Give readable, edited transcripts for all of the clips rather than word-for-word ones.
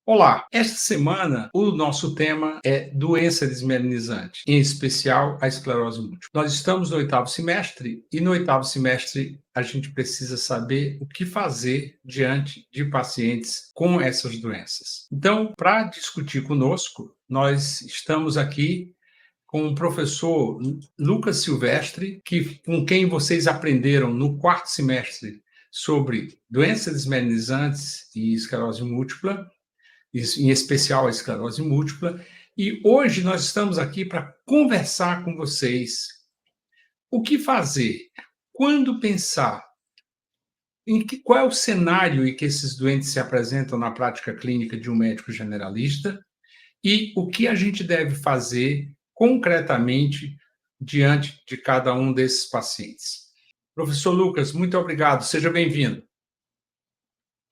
Olá, esta semana o nosso tema é doença desmielinizante, em especial a esclerose múltipla. Nós estamos no oitavo semestre e no oitavo semestre a gente precisa saber o que fazer diante de pacientes com essas doenças. Então, para discutir conosco, nós estamos aqui com o professor Lucas Silvestre, com quem vocês aprenderam no quarto semestre sobre doenças desmielinizantes e esclerose múltipla, em especial a esclerose múltipla, e hoje nós estamos aqui para conversar com vocês o que fazer, quando pensar, qual é o cenário em que esses doentes se apresentam na prática clínica de um médico generalista e o que a gente deve fazer concretamente diante de cada um desses pacientes. Professor Lucas, muito obrigado, seja bem-vindo.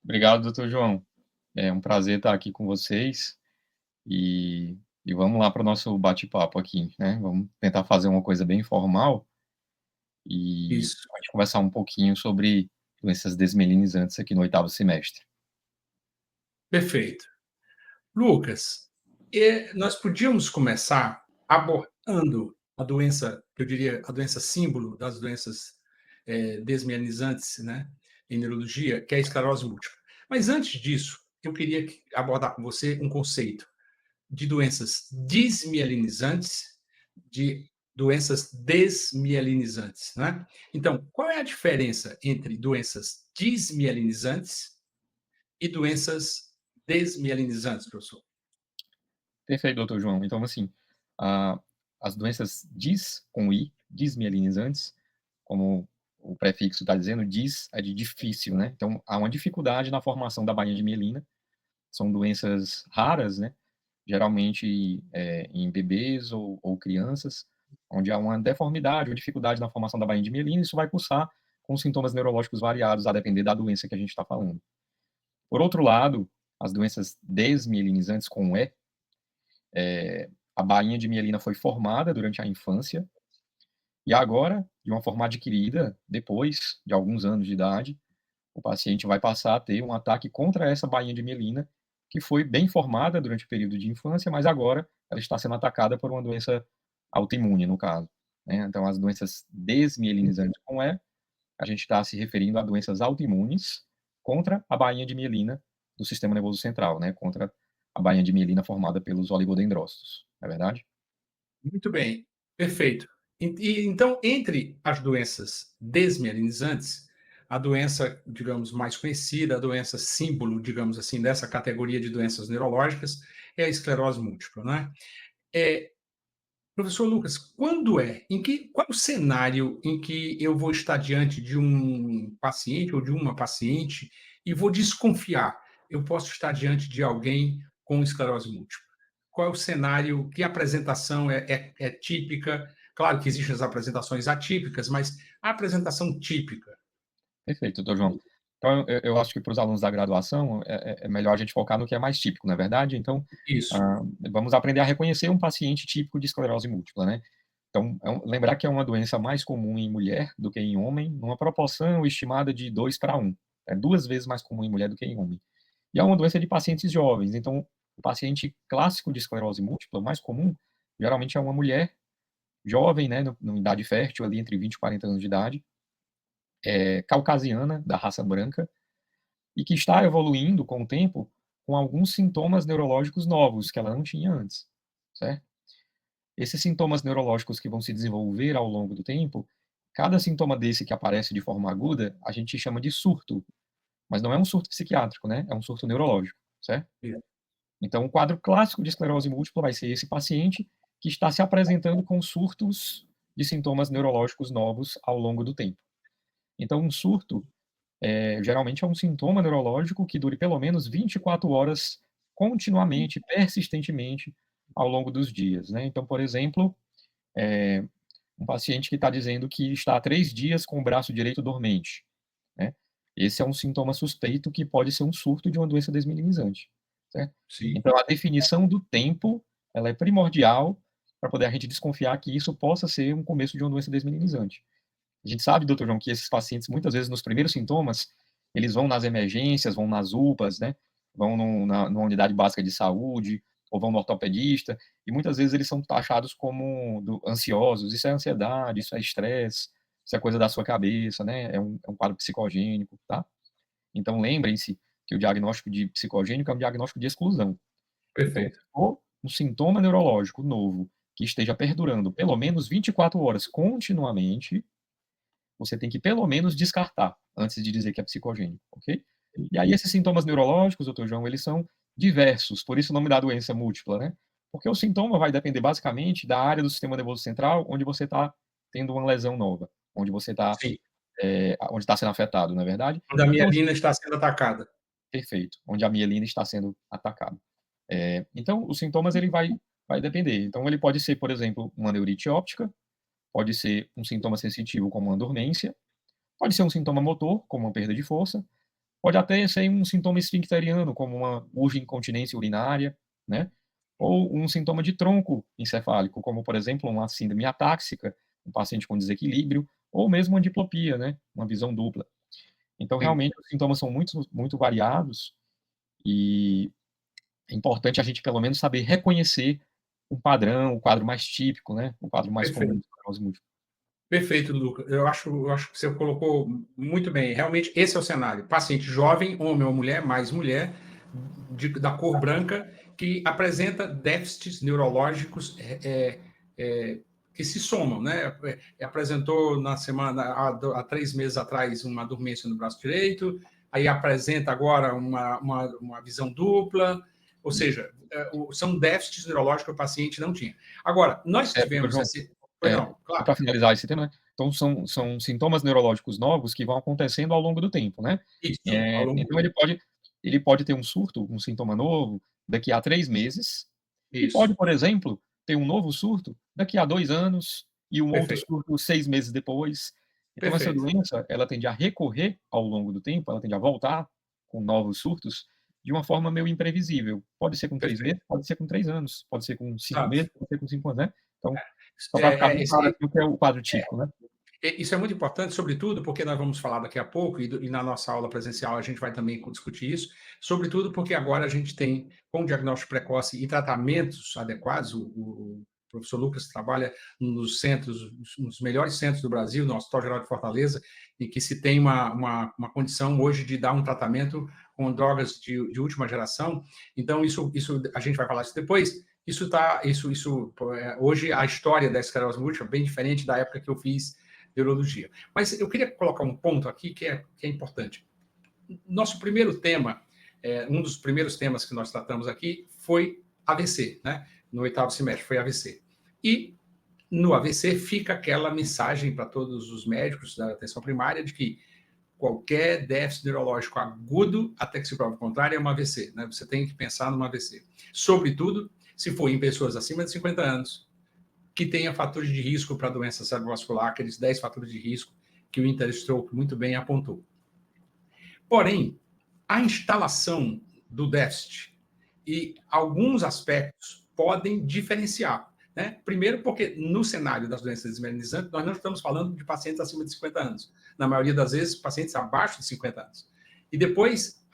Obrigado, doutor João. É um prazer estar aqui com vocês e vamos lá para o nosso bate-papo aqui, né? Vamos tentar fazer uma coisa bem informal e Isso, a gente conversar um pouquinho sobre doenças desmielinizantes aqui no oitavo semestre. perfeito. Lucas, nós podíamos começar abordando a doença, que eu diria, a doença símbolo das doenças desmielinizantes, né, em neurologia, que é a esclerose múltipla. Mas antes disso, eu queria abordar com você um conceito de doenças desmielinizantes, de doenças desmielinizantes, né? Então, qual é a diferença entre doenças desmielinizantes e doenças desmielinizantes, professor? Perfeito, doutor João. Então, assim, a- as doenças com I, desmielinizantes, como o prefixo está dizendo, dis é de difícil, né? Então, há uma dificuldade na formação da bainha de mielina. São doenças raras, né? Geralmente em bebês ou crianças, onde há uma deformidade ou dificuldade na formação da bainha de mielina, isso vai cursar com sintomas neurológicos variados, a depender da doença que a gente está falando. Por outro lado, as doenças desmielinizantes com a bainha de mielina foi formada durante a infância, e agora, de uma forma adquirida, depois de alguns anos de idade, o paciente vai passar a ter um ataque contra essa bainha de mielina, que foi bem formada durante o período de infância, mas agora ela está sendo atacada por uma doença autoimune, no caso, né. Então as doenças desmielinizantes com a gente está se referindo a doenças autoimunes contra a bainha de mielina do sistema nervoso central, né, contra a bainha de mielina formada pelos oligodendrócitos, não é verdade? Muito bem, perfeito. Então, entre as doenças desmielinizantes, a doença, digamos, mais conhecida, a doença símbolo, digamos assim, dessa categoria de doenças neurológicas, é a esclerose múltipla, né? É, professor Lucas, qual é o cenário em que eu vou estar diante de um paciente ou de uma paciente e vou desconfiar? Eu posso estar diante de alguém com esclerose múltipla. Qual é o cenário? Que apresentação é típica? Claro que existem as apresentações atípicas, mas a apresentação típica. Perfeito, doutor João. Então eu acho que para os alunos da graduação é melhor a gente focar no que é mais típico, não é verdade? Então, Isso. vamos aprender a reconhecer um paciente típico de esclerose múltipla, né. Então lembrar que é uma doença mais comum em mulher do que em homem, numa proporção estimada de 2:1. É 2 vezes mais comum em mulher do que em homem. E é uma doença de pacientes jovens, então o paciente clássico de esclerose múltipla, o mais comum, geralmente é uma mulher jovem, né, numa idade fértil, ali entre 20 e 40 anos de idade, caucasiana, da raça branca, e que está evoluindo com o tempo com alguns sintomas neurológicos novos que ela não tinha antes, certo? Esses sintomas neurológicos que vão se desenvolver ao longo do tempo, cada sintoma desse que aparece de forma aguda, a gente chama de surto, mas não é um surto psiquiátrico, né? É um surto neurológico, certo? Isso. Então, o quadro clássico de esclerose múltipla vai ser esse paciente que está se apresentando com surtos de sintomas neurológicos novos ao longo do tempo. Então, um surto geralmente é um sintoma neurológico que dure pelo menos 24 horas continuamente, persistentemente, ao longo dos dias, né. Então, por exemplo, eh, um paciente que está dizendo que está há 3 dias com o braço direito dormente, né. Esse é um sintoma suspeito que pode ser um surto de uma doença desmielinizante, certo. Sim. Então a definição do tempo, ela é primordial para poder a gente desconfiar que isso possa ser um começo de uma doença desmielinizante. A gente sabe, doutor João, que esses pacientes, muitas vezes, nos primeiros sintomas, eles vão nas emergências, vão nas UPAs, né? vão numa unidade básica de saúde, ou vão no ortopedista, e muitas vezes eles são taxados como ansiosos. Isso é ansiedade, isso é estresse, isso é coisa da sua cabeça, né? É um quadro psicogênico, tá? Então lembrem-se que o diagnóstico de psicogênico é um diagnóstico de exclusão. Então, se Perfeito. for um sintoma neurológico novo que esteja perdurando pelo menos 24 horas continuamente, você tem que pelo menos descartar antes de dizer que é psicogênico, ok? E aí esses sintomas neurológicos, doutor João, eles são diversos, por isso o nome da doença múltipla, né? Porque o sintoma vai depender basicamente da área do sistema nervoso central onde você está tendo uma lesão nova, onde você está, Sim. onde está sendo afetado, não é verdade? Quando a Então, mielina está sendo atacada. perfeito, onde a mielina está sendo atacada. Então, os sintomas ele vai depender. Então, ele pode ser, por exemplo, uma neurite óptica, pode ser um sintoma sensitivo como uma dormência, pode ser um sintoma motor, como uma perda de força, pode até ser um sintoma esfincteriano, como uma incontinência urinária, né? Ou um sintoma de tronco encefálico, como, por exemplo, uma síndrome atáxica, um paciente com desequilíbrio, ou mesmo uma diplopia, né? Uma visão dupla. Então, Sim. realmente, os sintomas são muito, muito variados e é importante a gente, pelo menos, saber reconhecer um padrão, o quadro mais típico, né? O quadro mais comum Perfeito. de esclerose múltipla. Perfeito, Lucas. Eu acho que você colocou muito bem. Realmente, esse é o cenário. Paciente jovem, homem ou mulher, mais mulher, da cor branca, que apresenta déficits neurológicos que se somam, né? Apresentou na semana, há 3 meses atrás, uma dormência no braço direito, aí apresenta agora uma visão dupla, ou seja, são déficits neurológicos que o paciente não tinha. Agora, nós Doutor tivemos João, esse. Pois não, só claro. para finalizar esse tema, né, então são sintomas neurológicos novos que vão acontecendo ao longo do tempo, né. Isso, ao longo do Então ele pode ter um surto, um sintoma novo, daqui a 3 meses, e Isso, pode, por exemplo, ter um novo surto daqui a 2 anos, e um outro perfeito, surto 6 meses depois. Então essa perfeito, doença, ela tende a recorrer ao longo do tempo, ela tende a voltar com novos surtos, de uma forma meio imprevisível. Pode ser com 3 perfeito. meses, pode ser com 3 anos, pode ser com 5 Exato. meses, pode ser com 5 anos, né. Então só É, para ficar é, bem claro esse, aqui o que é o quadro típico, né. Isso é muito importante, sobretudo porque nós vamos falar daqui a pouco, e na nossa aula presencial a gente vai também discutir isso, sobretudo porque agora a gente tem, com diagnóstico precoce e tratamentos adequados, o professor Lucas trabalha nos centros, nos melhores centros do Brasil, no Hospital Geral de Fortaleza, e que se tem uma condição hoje de dar um tratamento com drogas de última geração. Então, isso a gente vai falar isso depois. Hoje a história da esclerose múltipla é bem diferente da época que eu fiz neurologia. Mas eu queria colocar um ponto aqui que é importante. Nosso primeiro tema, um dos primeiros temas que nós tratamos aqui foi AVC, né? No 8º semestre foi AVC. E no AVC fica aquela mensagem para todos os médicos da atenção primária de que qualquer déficit neurológico agudo, até que se prove o contrário, é um AVC, né? Você tem que pensar num AVC. Sobretudo, se for em pessoas acima de 50 anos, que tenha fatores de risco para doença cerebrovascular, aqueles 10 fatores de risco que o Interstroke muito bem apontou. Porém, a instalação do déficit e alguns aspectos podem diferenciar. Né? Primeiro, porque no cenário das doenças desmelinizantes, nós não estamos falando de pacientes acima de 50 anos. Na maioria das vezes, pacientes abaixo de 50 anos. E depois,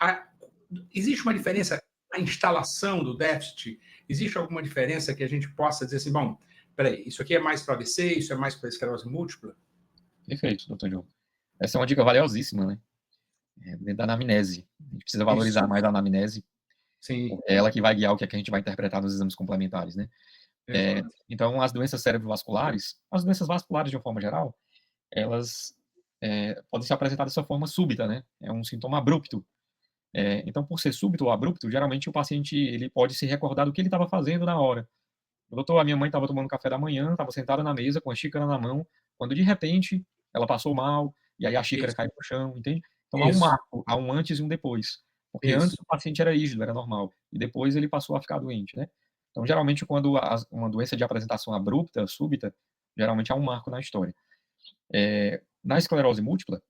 existe uma diferença na instalação do déficit? Existe alguma diferença que a gente possa dizer assim, bom, peraí, isso aqui é mais para AVC, isso é mais para esclerose múltipla? Perfeito, doutor João. Essa é uma dica valiosíssima, né, dentro da anamnese. A gente precisa Isso, valorizar mais a anamnese, sim, porque é ela que vai guiar o que é que a gente vai interpretar nos exames complementares, né. exato. Então as doenças cerebrovasculares, as doenças vasculares de uma forma geral, elas, podem se apresentar dessa forma súbita, né, é um sintoma abrupto. Então por ser súbito ou abrupto, geralmente o paciente ele pode se recordar do que ele estava fazendo na hora. Doutor, a minha mãe estava tomando café da manhã, estava sentada na mesa com a xícara na mão, quando de repente ela passou mal, e aí a xícara Isso, caiu no chão, entende? Então há um isso, marco, há um antes e um depois. Porque antes isso. o paciente era rígido, era normal, e depois ele passou a ficar doente, né? Então geralmente quando uma doença de apresentação abrupta, súbita, geralmente há um marco na história. Na esclerose múltipla,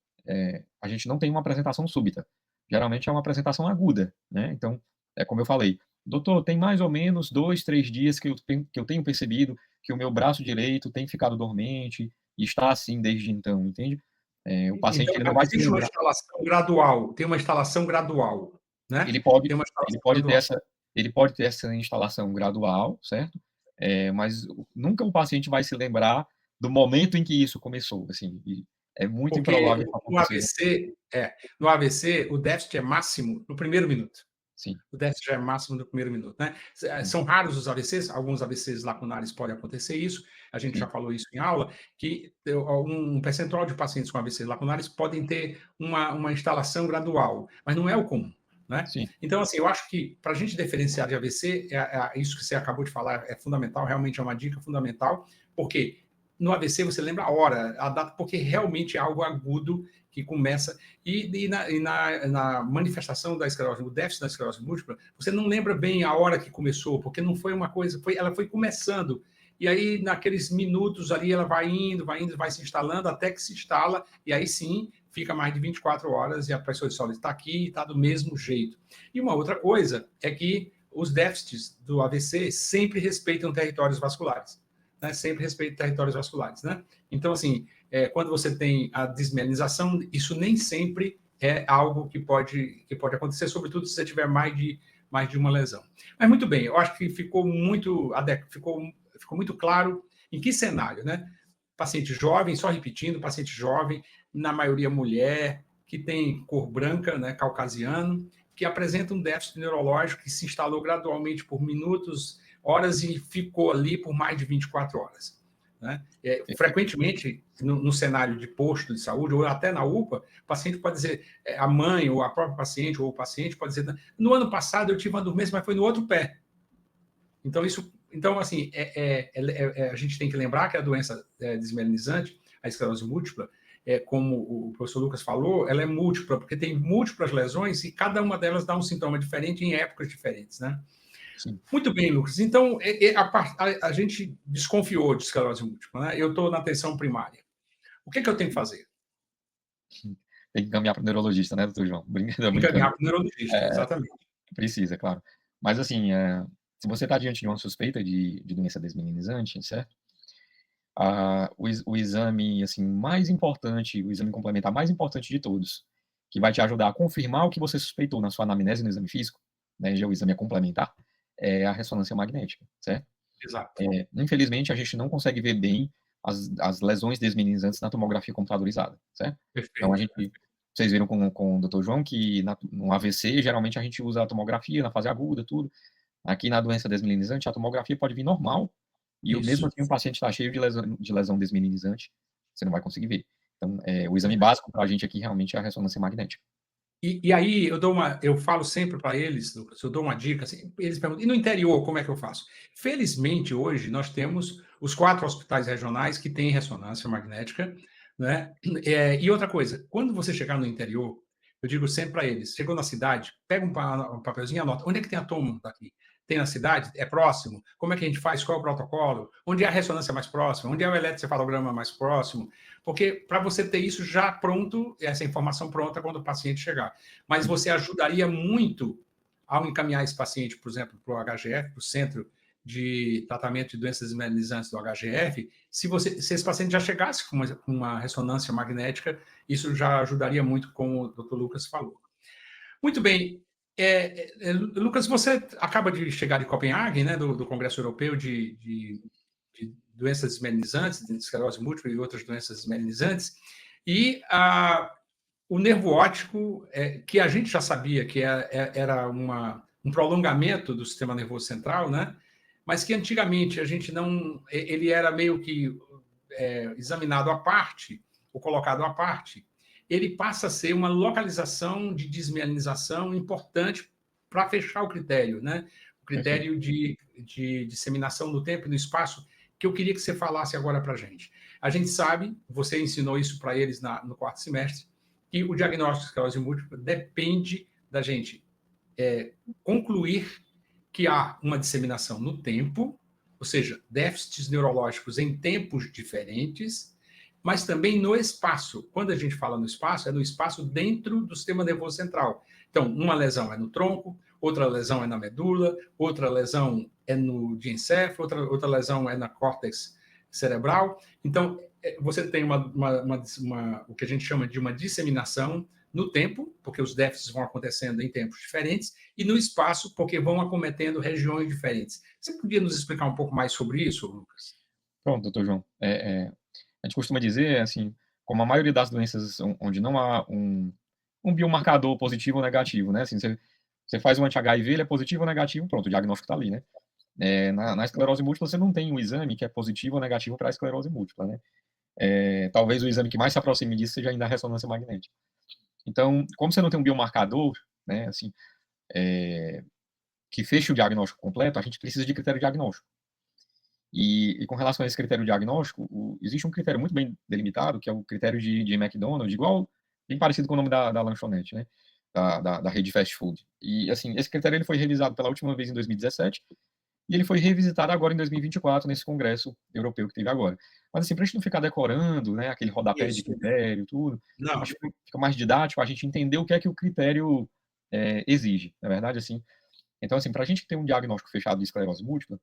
a gente não tem uma apresentação súbita, geralmente é uma apresentação aguda, né? Então, é como eu falei: "Doutor, tem mais ou menos 2, 3 dias que eu tenho percebido que o meu braço direito tem ficado dormente e está assim desde então", entende? O paciente Então, ele não vai se existe uma lembrar. instalação gradual, tem uma instalação gradual. né? Ele pode, Tem uma ele instalação pode ter gradual. essa, ele pode ter essa instalação gradual, certo? Mas nunca o paciente vai se lembrar do momento em que isso começou, assim, e é muito Porque improvável que no aconteça. AVC, no AVC, o déficit é máximo no primeiro minuto. Sim, O déficit já é máximo no primeiro minuto, né? sim, São raros os AVCs, alguns AVCs lacunares podem acontecer isso, a gente já sim, falou isso em aula, que um percentual de pacientes com AVCs lacunares podem ter uma instalação gradual, mas não é o comum, né? sim, Então, assim, eu acho que para a gente diferenciar de AVC, isso que você acabou de falar é fundamental, realmente é uma dica fundamental, porque no AVC você lembra a hora, a data, porque realmente é algo agudo que começa. Na manifestação da esclerose, o déficit da esclerose múltipla, você não lembra bem a hora que começou, porque não foi uma coisa, ela foi começando. E aí, naqueles minutos ali, ela vai indo, vai se instalando, até que se instala, e aí sim, fica mais de 24 horas e a pressão de sólido está aqui e está do mesmo jeito. E uma outra coisa é que os déficits do AVC sempre respeitam territórios vasculares. Né? Sempre respeitam territórios vasculares. Né? Então, assim, quando você tem a desmielinização, isso nem sempre é algo que pode acontecer, sobretudo se você tiver mais de uma lesão. Mas muito bem, eu acho que ficou muito claro em que cenário, né? Paciente jovem, só repetindo, paciente jovem, na maioria mulher, que tem cor branca, né, caucasiano, que apresenta um déficit neurológico que se instalou gradualmente por minutos, horas e ficou ali por mais de 24 horas. Né? Frequentemente, no cenário de posto de saúde, ou até na UPA, o paciente pode dizer, a mãe, ou a própria paciente, ou o paciente pode dizer, no ano passado eu tive uma dormência, mas foi no outro pé. Então assim, a gente tem que lembrar que a doença desmelinizante, a esclerose múltipla, como o professor Lucas falou, ela é múltipla, porque tem múltiplas lesões e cada uma delas dá um sintoma diferente em épocas diferentes, né? sim. Muito bem, Lucas. Então, a gente desconfiou de esclerose múltipla, né? Eu estou na atenção primária. O que eu tenho que fazer? Tem que encaminhar para o neurologista, né, doutor João? Brincando. Encaminhar para o neurologista, É, exatamente. precisa, claro. Mas, assim, se você está diante de uma suspeita de doença desmelinizante, certo? O exame, assim, mais importante, o exame complementar mais importante de todos, que vai te ajudar a confirmar o que você suspeitou na sua anamnese no exame físico, né, já o exame é complementar, é a ressonância magnética, certo? Exato. Infelizmente, a gente não consegue ver bem as lesões desmelinizantes na tomografia computadorizada, certo? Então, Perfeito. vocês viram com o doutor João que no AVC, geralmente a gente usa a tomografia na fase aguda, tudo. Aqui na doença desmelinizante, a tomografia pode vir normal, e mesmo Isso. assim o paciente está cheio de lesão desmelinizante, você não vai conseguir ver. Então, o exame básico para a gente aqui realmente é a ressonância magnética. E aí eu falo sempre para eles, Lucas, eu dou uma dica, assim, eles perguntam, e no interior, como é que eu faço? Felizmente, hoje, nós temos os 4 hospitais regionais que têm ressonância magnética, né? E outra coisa, quando você chegar no interior, eu digo sempre para eles, chegou na cidade, pega um papelzinho e anota, onde é que tem a tomo daqui? Tem na cidade? É próximo? Como é que a gente faz? Qual é o protocolo? Onde é a ressonância mais próxima? Onde é o eletrocefalograma mais próximo? Porque para você ter isso já pronto, essa informação pronta quando o paciente chegar. Mas você ajudaria muito ao encaminhar esse paciente, por exemplo, para o HGF, para o Centro de Tratamento de Doenças Desmelinizantes do HGF, se esse paciente já chegasse com uma ressonância magnética, isso já ajudaria muito, como o Dr. Lucas falou. Muito bem. Lucas, você acaba de chegar de Copenhague, né, do Congresso Europeu de doenças desmelinizantes, de esclerose múltipla e outras doenças desmelinizantes, e o nervo óptico, que a gente já sabia que era um prolongamento do sistema nervoso central, né? Mas que antigamente a gente não. Ele era meio que examinado à parte, ou colocado à parte. Ele passa a ser uma localização de desmielinização importante para fechar o critério, né? O Perfeito. critério de disseminação no tempo e no espaço, que eu queria que você falasse agora para a gente. A gente sabe, você ensinou isso para eles no 4º semestre, que o diagnóstico de esclerose múltipla depende da gente concluir que há uma disseminação no tempo, ou seja, déficits neurológicos em tempos diferentes, mas também no espaço. Quando a gente fala no espaço, é no espaço dentro do sistema nervoso central. Então, uma lesão é no tronco, outra lesão é na medula, outra lesão é no diencéfalo, outra lesão é na córtex cerebral. Então, você tem o que a gente chama de uma disseminação no tempo, porque os déficits vão acontecendo em tempos diferentes, e no espaço, porque vão acometendo regiões diferentes. Você podia nos explicar um pouco mais sobre isso, Lucas? Pronto, doutor João. A gente costuma dizer, assim, como a maioria das doenças onde não há um biomarcador positivo ou negativo, né? Assim, você faz um anti-HIV, ele é positivo ou negativo, pronto, o diagnóstico está ali, né? Na esclerose múltipla, você não tem um exame que é positivo ou negativo para a esclerose múltipla, né? Talvez o exame que mais se aproxime disso seja ainda a ressonância magnética. Então, como você não tem um biomarcador, né, assim, que feche o diagnóstico completo, a gente precisa de critério diagnóstico. E com relação a esse critério diagnóstico, existe um critério muito bem delimitado, que é o critério de McDonald's, igual, bem parecido com o nome da lanchonete, né? Da rede fast food. E, assim, esse critério ele foi revisado pela última vez em 2017, e ele foi revisitado agora em 2024, nesse congresso europeu que teve agora. Mas, assim, para a gente não ficar decorando, né, aquele rodapé de Isso. critério, tudo, Não, acho que fica mais didático a gente entender o que é que o critério exige, na verdade, assim. Então, assim, para a gente ter um diagnóstico fechado de esclerose múltipla,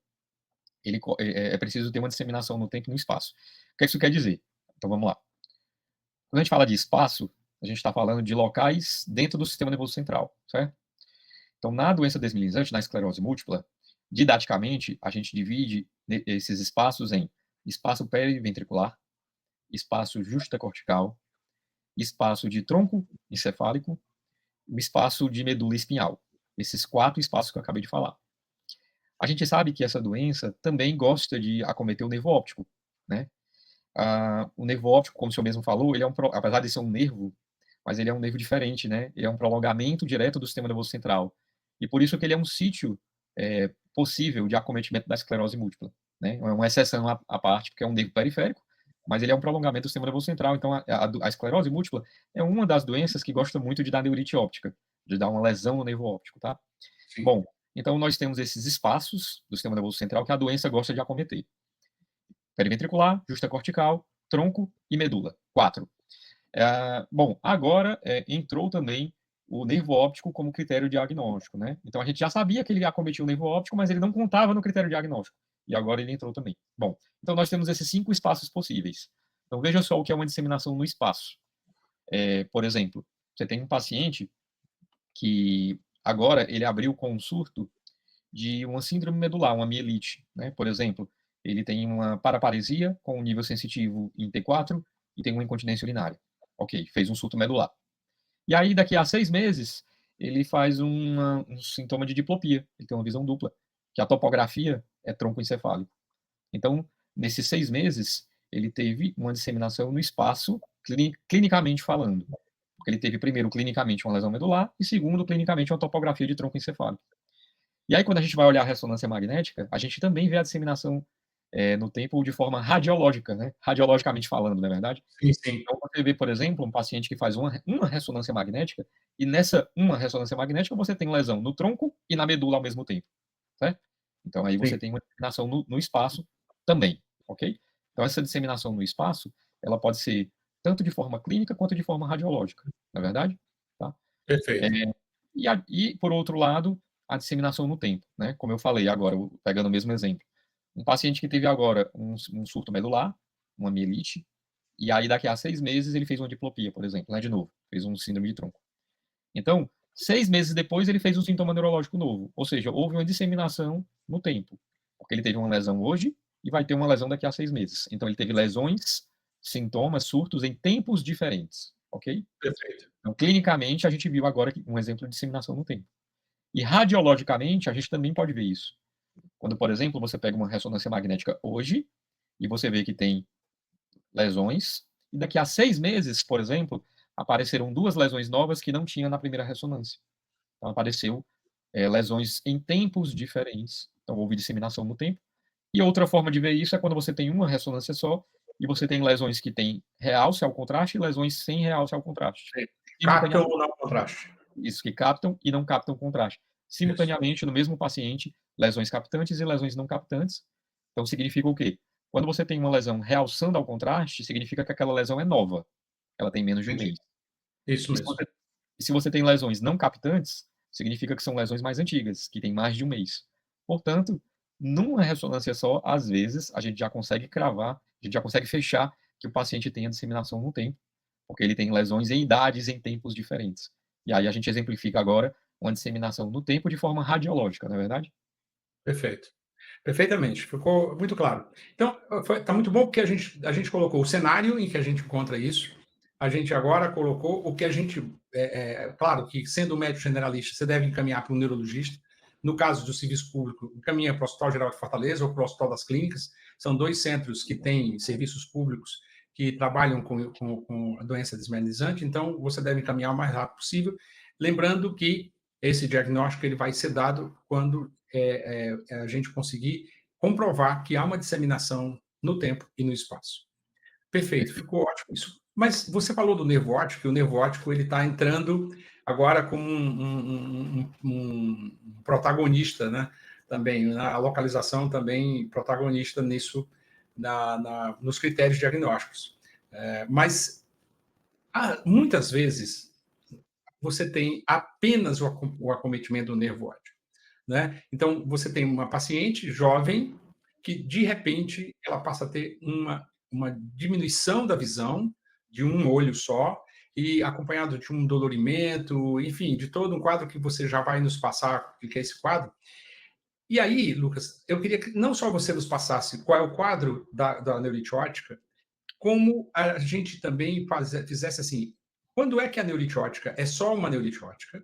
é preciso ter uma disseminação no tempo e no espaço. O que isso quer dizer? Então vamos lá. Quando a gente fala de espaço, a gente está falando de locais dentro do sistema nervoso central, certo? Então, na doença desmielinizante, na esclerose múltipla, didaticamente, a gente divide esses espaços em espaço periventricular, espaço justacortical, espaço de tronco encefálico e o espaço de medula espinhal. Esses 4 espaços que eu acabei de falar. A gente sabe que essa doença também gosta de acometer o nervo óptico, né? O nervo óptico, como o senhor mesmo falou, ele apesar de ser um nervo, mas ele é um nervo diferente, né? Ele é um prolongamento direto do sistema nervoso central. E por isso que ele é um sítio possível de acometimento da esclerose múltipla, né? É uma exceção à parte, porque é um nervo periférico, mas ele é um prolongamento do sistema nervoso central. Então, a esclerose múltipla é uma das doenças que gosta muito de dar neurite óptica, de dar uma lesão no nervo óptico, tá? sim. Bom, então nós temos esses espaços do sistema nervoso central que a doença gosta de acometer. Periventricular, justa cortical, tronco e medula. 4. Bom, agora entrou também o nervo óptico como critério diagnóstico, né? Então a gente já sabia que ele acometia o nervo óptico, mas ele não contava no critério diagnóstico. E agora ele entrou também. Bom, então nós temos esses 5 espaços possíveis. Então veja só o que é uma disseminação no espaço. Por exemplo, você tem um paciente que agora ele abriu com um surto de uma síndrome medular, uma mielite, né? Por exemplo, ele tem uma paraparesia com um nível sensitivo em T4 e tem uma incontinência urinária. Ok, fez um surto medular. E aí, daqui a 6 meses, ele faz um sintoma de diplopia, ele tem uma visão dupla, que a topografia é troncoencefálico. Então, nesses 6 meses, ele teve uma disseminação no espaço, clinicamente falando. Porque ele teve, primeiro, clinicamente uma lesão medular e, segundo, clinicamente uma topografia de troncoencefálico. E aí, quando a gente vai olhar a ressonância magnética, a gente também vê a disseminação no tempo de forma radiológica, né? Radiologicamente falando, não é verdade? Sim, sim. Então, você vê, por exemplo, um paciente que faz uma ressonância magnética, e nessa uma ressonância magnética você tem lesão no tronco e na medula ao mesmo tempo, certo? Então, aí você Sim. tem uma disseminação no espaço também, ok? Então, essa disseminação no espaço, ela pode ser tanto de forma clínica quanto de forma radiológica, não é verdade? Tá? É, Perfeito. e, por outro lado, a disseminação no tempo, né? Como eu falei agora, pegando o mesmo exemplo. Um paciente que teve agora um surto medular, uma mielite, e aí daqui a 6 meses ele fez uma diplopia, por exemplo, né? De novo, fez um síndrome de tronco. Então, 6 meses depois ele fez um sintoma neurológico novo, ou seja, houve uma disseminação no tempo, porque ele teve uma lesão hoje e vai ter uma lesão daqui a 6 meses. Então, ele teve lesões, sintomas, surtos em tempos diferentes, ok? Perfeito. Então, clinicamente, a gente viu agora um exemplo de disseminação no tempo. E radiologicamente, a gente também pode ver isso. Quando, por exemplo, você pega uma ressonância magnética hoje e você vê que tem lesões, e daqui a 6 meses, por exemplo, apareceram 2 lesões novas que não tinha na primeira ressonância. Então, apareceu lesões em tempos diferentes. Então, houve disseminação no tempo. E outra forma de ver isso é quando você tem uma ressonância só e você tem lesões que têm realce ao contraste e lesões sem realce ao contraste. Sim. Capta Simultaneamente. ou não contraste. Isso, que captam e não captam contraste. Isso. Simultaneamente, no mesmo paciente, lesões captantes e lesões não captantes. Então, significa o quê? Quando você tem uma lesão realçando ao contraste, significa que aquela lesão é nova. Ela tem menos de um Entendi. mês. Isso E se mesmo. você, e se você tem lesões não captantes, significa que são lesões mais antigas, que têm mais de um mês. Portanto, numa ressonância só, às vezes, a gente já consegue cravar, a gente já consegue fechar que o paciente tem a disseminação no tempo, porque ele tem lesões em idades, em tempos diferentes. E aí a gente exemplifica agora uma disseminação no tempo de forma radiológica, não é verdade? Perfeito. Perfeitamente, ficou muito claro. Então, está muito bom porque a gente colocou o cenário em que a gente encontra isso, a gente agora colocou o que a gente. Claro que, sendo um médico generalista, você deve encaminhar para um neurologista. No caso do serviço público, encaminha para o Hospital Geral de Fortaleza ou para o Hospital das Clínicas. São dois centros que têm serviços públicos que trabalham com a doença desmielinizante, então você deve encaminhar o mais rápido possível. Lembrando que esse diagnóstico ele vai ser dado quando a gente conseguir comprovar que há uma disseminação no tempo e no espaço. Perfeito, ficou ótimo isso. Mas você falou do nervo óptico, e o nervo óptico ele está entrando agora como um protagonista, né? Também, a localização também protagonista nisso, nos critérios diagnósticos. Mas muitas vezes você tem apenas o acometimento do nervo óptico. Né? Então, você tem uma paciente jovem que, de repente, ela passa a ter uma diminuição da visão de um olho só e acompanhado de um dolorimento, enfim, de todo um quadro que você já vai nos passar o que é esse quadro. E aí, Lucas, eu queria que não só você nos passasse qual é o quadro da neurite óptica, como a gente também fizesse assim, quando é que a neurite óptica é só uma neurite óptica?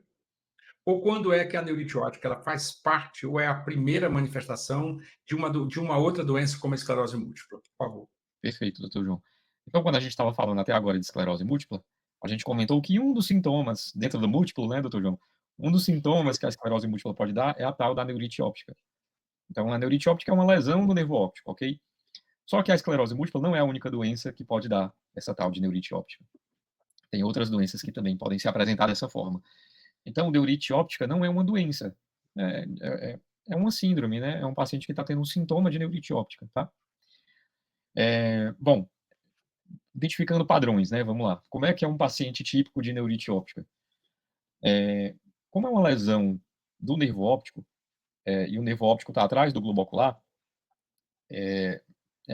Ou quando é que a neurite óptica ela faz parte ou é a primeira manifestação de uma outra doença como a esclerose múltipla, por favor? Perfeito, doutor João. Então, quando a gente estava falando até agora de esclerose múltipla, a gente comentou que um dos sintomas, dentro do múltiplo, né, doutor João? Um dos sintomas que a esclerose múltipla pode dar é a tal da neurite óptica. Então, a neurite óptica é uma lesão do nervo óptico, ok? Só que a esclerose múltipla não é a única doença que pode dar essa tal de neurite óptica. Tem outras doenças que também podem se apresentar dessa forma. Então, neurite óptica não é uma doença, é uma síndrome, né? É um paciente que está tendo um sintoma de neurite óptica, tá? Bom, identificando padrões, né? Vamos lá. Como é que é um paciente típico de neurite óptica? Como é uma lesão do nervo óptico, e o nervo óptico está atrás do globo ocular, é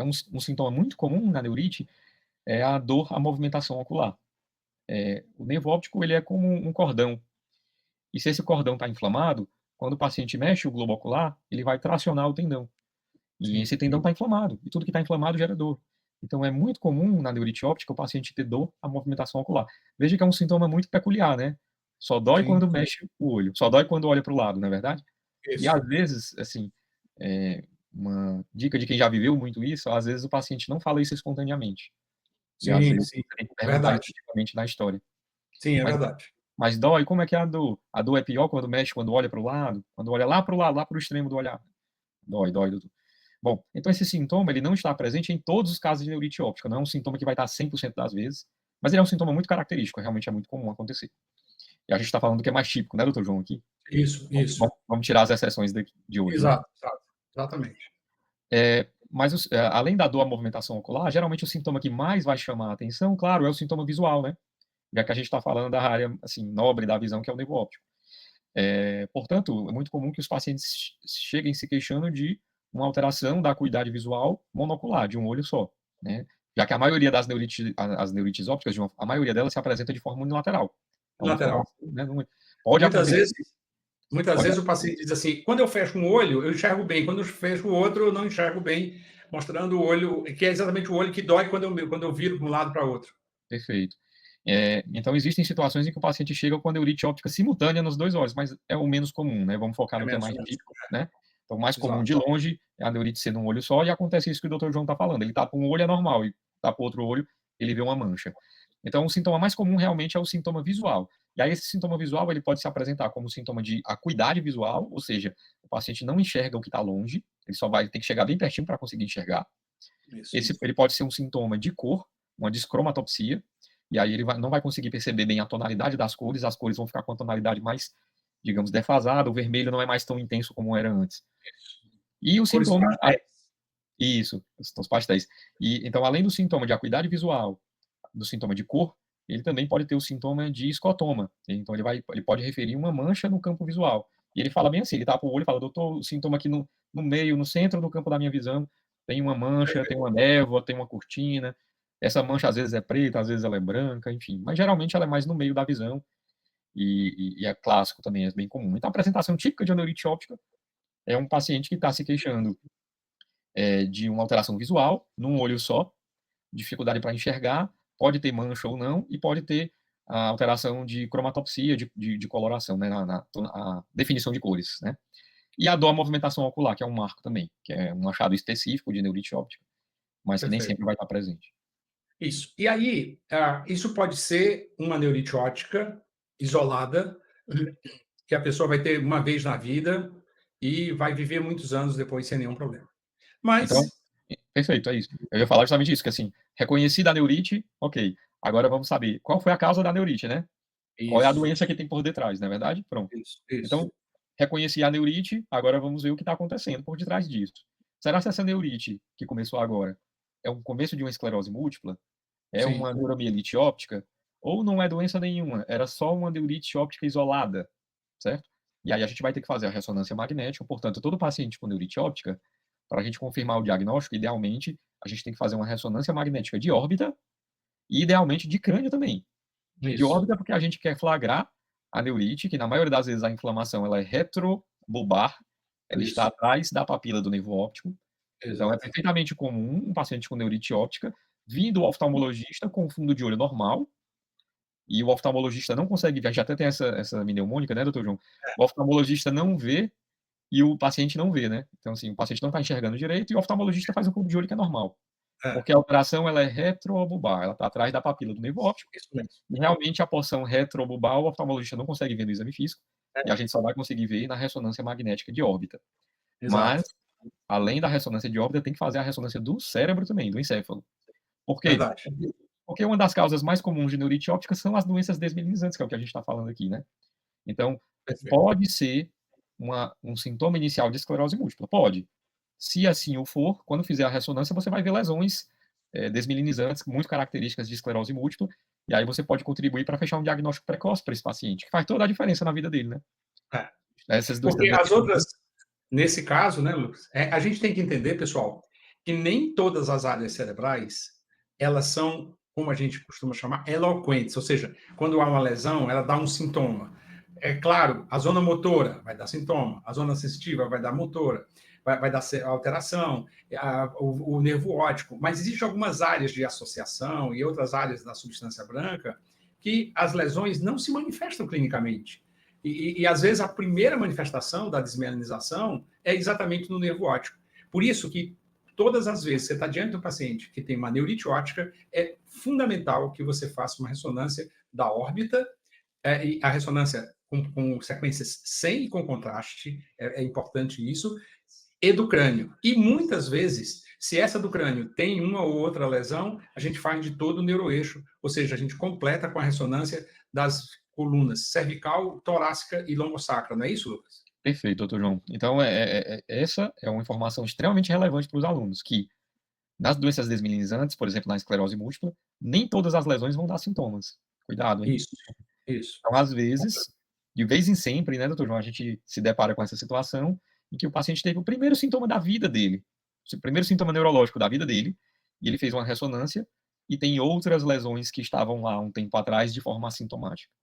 um sintoma muito comum na neurite, é a dor à movimentação ocular. O nervo óptico ele é como um cordão, e se esse cordão está inflamado, quando o paciente mexe o globo ocular, ele vai tracionar o tendão. E Sim, esse tendão está inflamado, e tudo que está inflamado gera dor. Então é muito comum na neurite óptica o paciente ter dor à movimentação ocular. Veja que é um sintoma muito peculiar, né? Só dói sim, quando mexe o olho, só dói quando olha para o lado, não é verdade? E isso. às vezes, assim, uma dica de quem já viveu muito isso, às vezes o paciente não fala isso espontaneamente. E às Sim, vezes sim, você tem que perguntar verdade. especificamente na história. Sim, é Mas verdade. mas dói, como é que é a dor? A dor é pior quando mexe, quando olha para o lado, quando olha lá para o lado, lá para o extremo do olhar. Dói, dói, doutor. Bom, então esse sintoma ele não está presente em todos os casos de neurite óptica, não é um sintoma que vai estar 100% das vezes, mas ele é um sintoma muito característico, realmente é muito comum acontecer. E a gente está falando do que é mais típico, né, doutor João, aqui? Isso, isso. Vamos tirar as exceções de hoje, né? Exato, exato. Exatamente. Mas além da dor à movimentação ocular, geralmente o sintoma que mais vai chamar a atenção, claro, é o sintoma visual, né? Já que a gente está falando da área assim, nobre da visão, que é o nervo óptico. Portanto, é muito comum que os pacientes cheguem se queixando de uma alteração da acuidade visual monocular, de um olho só, né? Já que a maioria das as neurites ópticas, a maioria delas se apresenta de forma unilateral. É uma Lateral. formação, né? Pode Muitas acontecer, vezes, muitas pode, vezes o paciente diz assim: quando eu fecho um olho, eu enxergo bem, quando eu fecho o outro, eu não enxergo bem, mostrando o olho, que é exatamente o olho que dói quando eu viro de um lado para outro. perfeito. Então existem situações em que o paciente chega com a neurite óptica simultânea nos dois olhos, mas é o menos comum, né? Vamos focar É no que é menos, mais menos. típico, né? Então, o mais comum Exato. de longe é a neurite ser num olho só, e acontece isso que o doutor João está falando. Ele tapa um olho é normal, e tapa o outro olho, ele vê uma mancha. Então, o sintoma mais comum realmente é o sintoma visual. E aí, esse sintoma visual ele pode se apresentar como sintoma de acuidade visual, ou seja, o paciente não enxerga o que está longe, ele só vai ter que chegar bem pertinho para conseguir enxergar. Isso. Ele pode ser um sintoma de cor, uma descromatopsia, e aí ele não vai conseguir perceber bem a tonalidade das cores, as cores vão ficar com a tonalidade mais, digamos, defasada, o vermelho não é mais tão intenso como era antes. E o Cores sintoma, pastéis. isso, os pastéis. E então, além do sintoma de acuidade visual, do sintoma de cor, ele também pode ter o sintoma de escotoma. Então ele pode referir uma mancha no campo visual. E ele fala bem assim, ele tapa o olho e fala: "Doutor, o sintoma aqui no meio, no centro do campo da minha visão, tem uma mancha, tem uma névoa, tem uma cortina". Essa mancha às vezes é preta, às vezes ela é branca, enfim, mas geralmente ela é mais no meio da visão e é clássico também, é bem comum. Então a apresentação típica de neurite óptica é um paciente que está se queixando, de uma alteração visual, num olho só, dificuldade para enxergar, pode ter mancha ou não, e pode ter a alteração de cromatopsia, de coloração, né, a definição de cores, né. E a dor à movimentação ocular, que é um marco também, que é um achado específico de neurite óptica, mas que nem Perfeito. sempre vai estar presente. Isso. E aí, isso pode ser uma neurite ótica isolada, que a pessoa vai ter uma vez na vida e vai viver muitos anos depois sem nenhum problema. Então, Mas perfeito, é isso. Eu ia falar justamente isso, que assim, reconhecida a neurite, ok, agora vamos saber qual foi a causa da neurite, né. Qual é a isso, doença que tem por detrás, não é verdade? Pronto. isso. Então, reconheci a neurite, agora vamos ver o que está acontecendo por detrás disso. Será que essa neurite que começou agora é um começo de uma esclerose múltipla? É Sim, uma neuromielite óptica? Ou não é doença nenhuma, era só uma neurite óptica isolada, certo? E aí a gente vai ter que fazer a ressonância magnética, portanto, todo paciente com neurite óptica, para a gente confirmar o diagnóstico, idealmente, a gente tem que fazer uma ressonância magnética de órbita e idealmente de crânio também. De isso. órbita, porque a gente quer flagrar a neurite, que na maioria das vezes a inflamação ela é retrobulbar, ela está Isso, atrás da papila do nervo óptico. Então é exato. perfeitamente comum um paciente com neurite óptica vir do oftalmologista com fundo de olho normal, e o oftalmologista não consegue ver, a gente até tem essa mnemônica, né, doutor João? O oftalmologista não vê e o paciente não vê, né. Então assim, o paciente não está enxergando direito e o oftalmologista faz um fundo de olho que é normal. É, Porque a alteração ela é retrobulbar, ela está atrás da papila do nervo óptico, isso mesmo. e realmente a porção retrobulbar o oftalmologista não consegue ver no exame físico, e a É, gente só vai conseguir ver na ressonância magnética de órbita. Mas, exato. além da ressonância de órbita, tem que fazer a ressonância do cérebro também, do encéfalo. Por quê? Verdade. Porque uma das causas mais comuns de neurite óptica são as doenças desmielinizantes, que é o que a gente está falando aqui, né. Então, Perfeito. pode ser um sintoma inicial de esclerose múltipla? Pode. Se assim o for, quando fizer a ressonância, você vai ver lesões, desmielinizantes muito características de esclerose múltipla, e aí você pode contribuir para fechar um diagnóstico precoce para esse paciente, que faz toda a diferença na vida dele, né. É. Essas doenças Porque as outras, desmielinizantes nesse caso, né, Lucas, a gente tem que entender, pessoal, que nem todas as áreas cerebrais, elas são, como a gente costuma chamar, eloquentes, ou seja, quando há uma lesão, ela dá um sintoma. É claro, a zona motora vai dar sintoma, a zona sensitiva vai dar motora, vai dar alteração, o nervo óptico, mas existem algumas áreas de associação e outras áreas da substância branca que as lesões não se manifestam clinicamente. E às vezes a primeira manifestação da desmielinização é exatamente no nervo óptico. Por isso que todas as vezes que você está diante de um paciente que tem uma neurite óptica, é fundamental que você faça uma ressonância da órbita, e a ressonância com sequências sem e com contraste, é importante isso, e do crânio. E muitas vezes, se essa do crânio tem uma ou outra lesão, a gente faz de todo o neuroeixo, ou seja, a gente completa com a ressonância das colunas cervical, torácica e lombosacra, não é isso, Lucas? perfeito, doutor João. Então, essa é uma informação extremamente relevante para os alunos, que nas doenças desmielinizantes, por exemplo, na esclerose múltipla, nem todas as lesões vão dar sintomas. Cuidado, hein. Isso, isso. Então, às vezes, de vez em sempre, né, doutor João, a gente se depara com essa situação em que o paciente teve o primeiro sintoma da vida dele, o primeiro sintoma neurológico da vida dele, e ele fez uma ressonância e tem outras lesões que estavam lá um tempo atrás de forma assintomática.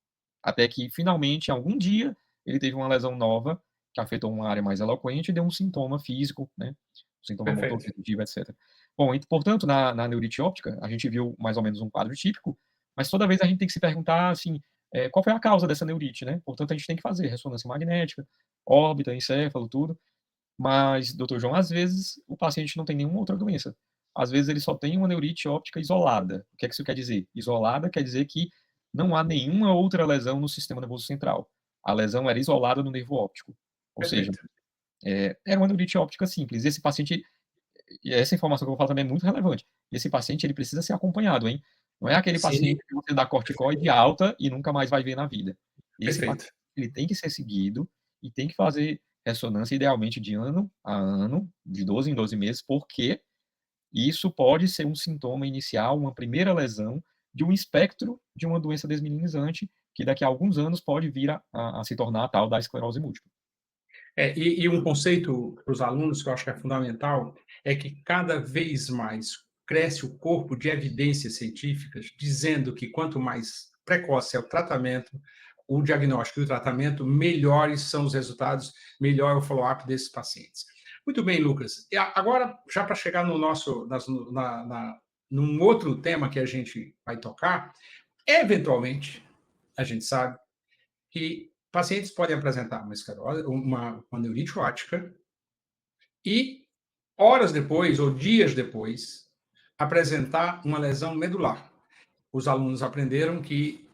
Até que, finalmente, algum dia, ele teve uma lesão nova que afetou uma área mais eloquente e deu um sintoma físico, né, um sintoma motor, Perfeito. cognitivo, etcétera. Bom, portanto, na neurite óptica, a gente viu mais ou menos um quadro típico, mas toda vez a gente tem que se perguntar, assim, qual foi a causa dessa neurite, né. Portanto, a gente tem que fazer ressonância magnética, órbita, encéfalo, tudo. Mas, doutor João, às vezes o paciente não tem nenhuma outra doença. Às vezes ele só tem uma neurite óptica isolada. O que é que isso quer dizer? Isolada quer dizer que não há nenhuma outra lesão no sistema nervoso central. A lesão era isolada no nervo óptico. Ou seja, Perfeito. era uma neurite óptica simples. Esse paciente, e essa informação que eu vou falar também é muito relevante. Esse paciente ele precisa ser acompanhado, hein. Não é aquele Sim, paciente que você dá corticoide alta e nunca mais vai ver na vida. Esse paciente perfeito. ele tem que ser seguido e tem que fazer ressonância idealmente de ano a ano, de 12 em 12 meses, porque isso pode ser um sintoma inicial, uma primeira lesão de um espectro de uma doença desmielinizante, que daqui a alguns anos pode vir a se tornar a tal da esclerose múltipla. E um conceito para os alunos que eu acho que é fundamental é que cada vez mais cresce o corpo de evidências científicas dizendo que quanto mais precoce é o tratamento, o diagnóstico e o tratamento, melhores são os resultados, melhor é o follow-up desses pacientes. Muito bem, Lucas. E agora, já para chegar no nosso, num outro tema que a gente vai tocar, eventualmente, a gente sabe que pacientes podem apresentar uma esclerose, uma neurite óptica, e horas depois ou dias depois apresentar uma lesão medular. Os alunos aprenderam que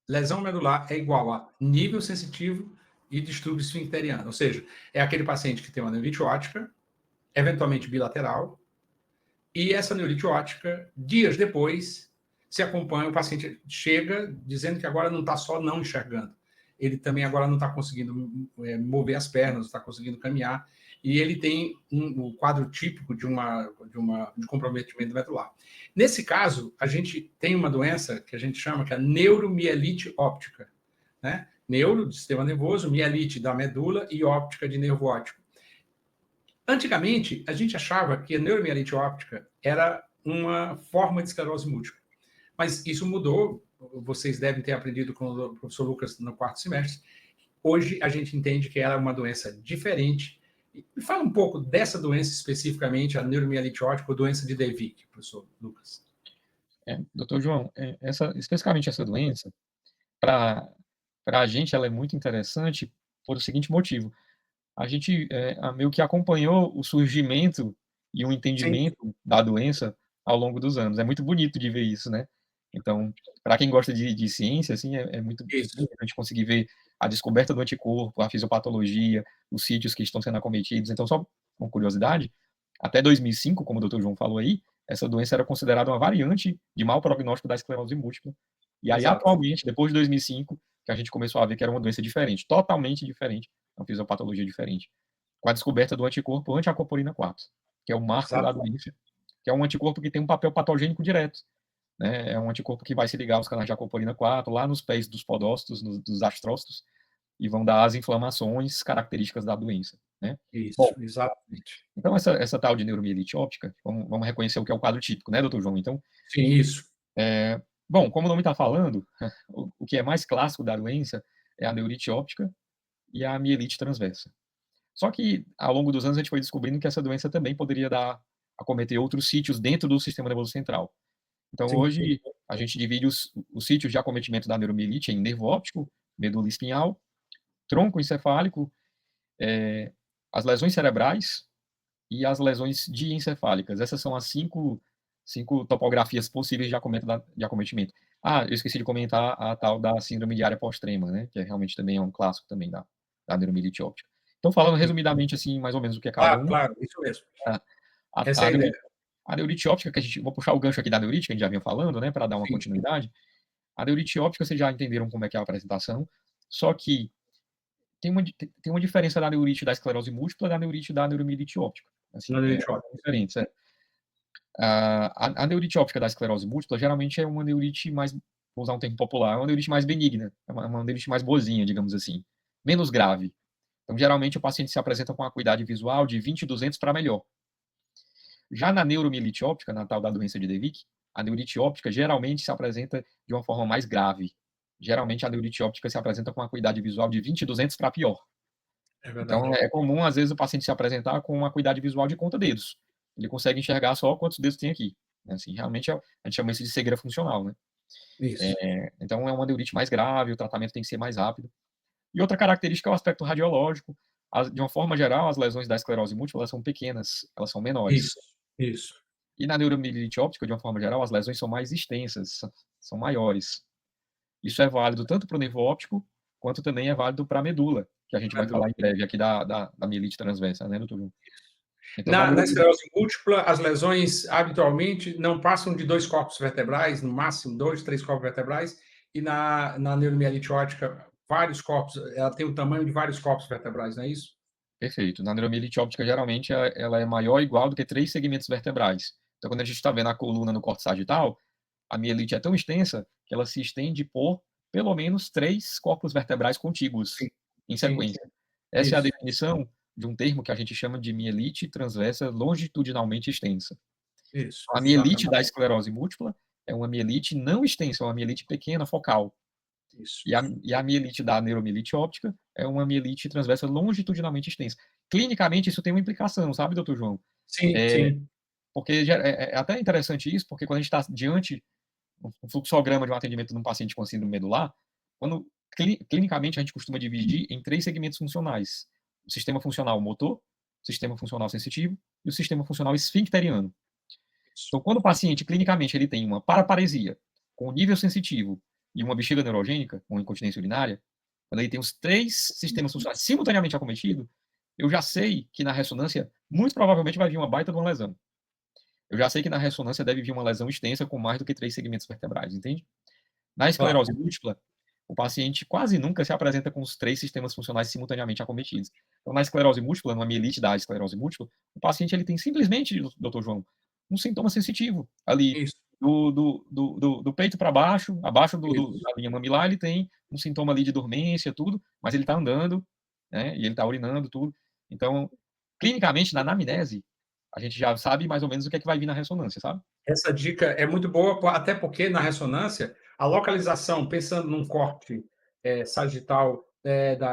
lesão medular é igual a nível sensitivo e distúrbio esfincteriano, ou seja, é aquele paciente que tem uma neurite óptica, eventualmente bilateral, e essa neurite óptica, dias depois, se acompanha, o paciente chega dizendo que agora não está só não enxergando, ele também agora não está conseguindo mover as pernas, não está conseguindo caminhar, e ele tem um quadro típico de comprometimento medular. Nesse caso, a gente tem uma doença que a gente chama que é a neuromielite óptica, né? Neuro, do sistema nervoso, mielite da medula e óptica de nervo óptico. Antigamente, a gente achava que a neuromielite óptica era uma forma de esclerose múltipla. Mas isso mudou, vocês devem ter aprendido com o professor Lucas no quarto semestre. Hoje a gente entende que ela é uma doença diferente. Me fala um pouco dessa doença especificamente, a neuromielite óptica, ou doença de Devic, professor Lucas. Doutor João, especificamente essa doença, para a gente ela é muito interessante por o seguinte motivo. A gente meio que acompanhou o surgimento e o Sim, entendimento da doença ao longo dos anos. É muito bonito de ver isso, né? Então, para quem gosta de ciência, assim, é muito isso. bonito a gente conseguir ver a descoberta do anticorpo, a fisiopatologia, os sítios que estão sendo acometidos. Então, só uma curiosidade, até 2005, como o doutor João falou aí, essa doença era considerada uma variante de mau prognóstico da esclerose múltipla. E aí, Exato. atualmente, depois de 2005, que a gente começou a ver que era uma doença diferente, totalmente diferente, uma fisiopatologia diferente, com a descoberta do anticorpo anti-aquaporina 4, que é o marco da Exato. doença, que é um anticorpo que tem um papel patogênico direto, né? É um anticorpo que vai se ligar aos canais de aquaporina 4, lá nos pés dos podócitos, dos astrócitos, e vão dar as inflamações características da doença, né? Bom, Isso, exatamente. então essa tal de neuromielite óptica, vamos reconhecer o que é o quadro típico, né, doutor João? Então, Sim, isso. bom, como o nome está falando, o que é mais clássico da doença é a neurite óptica e a mielite transversa. Só que, ao longo dos anos, a gente foi descobrindo que essa doença também poderia acometer outros sítios dentro do sistema nervoso central. Então, Sim, hoje, a gente divide os sítios de acometimento da neuromielite em nervo óptico, medula espinhal, tronco encefálico, as lesões cerebrais e as lesões diencefálicas. Essas são as cinco topografias possíveis de acometimento. Ah, eu esqueci de comentar a tal da síndrome de área pós-trema, né, que realmente também é um clássico também da neuromielite óptica. Então, falando sim. resumidamente, assim, mais ou menos o que é cada Claro, um, claro, isso mesmo. a Essa é a a ideia. a neurite óptica, que vou puxar o gancho aqui da neurite, que a gente já vinha falando, né, para dar uma Sim. continuidade. A neurite óptica, vocês já entenderam como é que é a apresentação, só que tem uma diferença da neurite da esclerose múltipla da neurite da neuromielite óptica. Assim, Na é neurite óptica. diferente, é. A neurite óptica da esclerose múltipla geralmente é uma neurite mais, vou usar um termo popular, é uma neurite mais benigna, é uma neurite mais boazinha, digamos assim, menos grave. Então, geralmente, o paciente se apresenta com uma acuidade visual de 20/200 para melhor. Já na neuromielite óptica, na tal da doença de Devic, a neurite óptica geralmente se apresenta de uma forma mais grave. Geralmente, a neurite óptica se apresenta com uma acuidade visual de 20/200 para pior. É Então, verdade. é comum, às vezes, o paciente se apresentar com uma acuidade visual de conta dedos. Ele consegue enxergar só quantos dedos tem aqui. Assim, realmente, a gente chama isso de cegueira funcional, né? Isso. Então, é uma neurite mais grave, o tratamento tem que ser mais rápido. E outra característica é o aspecto radiológico. De uma forma geral, as lesões da esclerose múltipla, elas são pequenas, elas são menores. Isso. Isso. E na neuromielite óptica, de uma forma geral, as lesões são mais extensas, são maiores. Isso é válido tanto para o nervo óptico, quanto também é válido para a medula, que a gente vai Medula. falar em breve aqui da mielite transversa, né, doutor João? Então, na Na neuromielite, esclerose múltipla, as lesões habitualmente não passam de 2 corpos vertebrais, no máximo 2, 3 corpos vertebrais, e na neuromielite óptica, vários corpos, ela tem o tamanho de vários corpos vertebrais, não é isso? perfeito. Na neuromielite óptica, geralmente, ela é maior ou igual do que 3 segmentos vertebrais. Então, quando a gente está vendo a coluna no córtex sagital, a mielite é tão extensa que ela se estende por pelo menos 3 corpos vertebrais contíguos Sim, em sim, sequência. Essa é a isso. definição de um termo que a gente chama de mielite transversa longitudinalmente extensa. Isso, A mielite exatamente. da esclerose múltipla é uma mielite não extensa, é uma mielite pequena, focal. Isso. E a mielite da neuromielite óptica é uma mielite transversa longitudinalmente extensa. Clinicamente, isso tem uma implicação, sabe, doutor João? Sim, Eh, sim. porque é até interessante isso, porque quando a gente está diante um fluxograma de um atendimento de um paciente com síndrome medular, quando clinicamente a gente costuma dividir em 3 segmentos funcionais: o sistema funcional motor, o sistema funcional sensitivo e o sistema funcional esfincteriano. Isso. Então, quando o paciente clinicamente ele tem uma paraparesia com nível sensitivo e uma bexiga neurogênica, com incontinência urinária, quando ele tem os 3 sistemas funcionais simultaneamente acometidos, eu já sei que na ressonância, muito provavelmente vai vir uma baita de uma lesão. Eu já sei que na ressonância deve vir uma lesão extensa com mais do que 3 segmentos vertebrais, entende? Na Claro. esclerose múltipla, o paciente quase nunca se apresenta com os 3 sistemas funcionais simultaneamente acometidos. Então, na esclerose múltipla, numa mielite da esclerose múltipla, o paciente ele tem simplesmente, doutor João, um sintoma sensitivo ali Isso, do peito para baixo, abaixo isso. da linha mamilar, ele tem um sintoma ali de dormência, tudo, mas ele está andando, né, e ele está urinando, tudo. Então, clinicamente, na anamnese, a gente já sabe mais ou menos o que é que vai vir na ressonância, sabe? Essa dica é muito boa, até porque na ressonância, a localização, pensando num corte sagital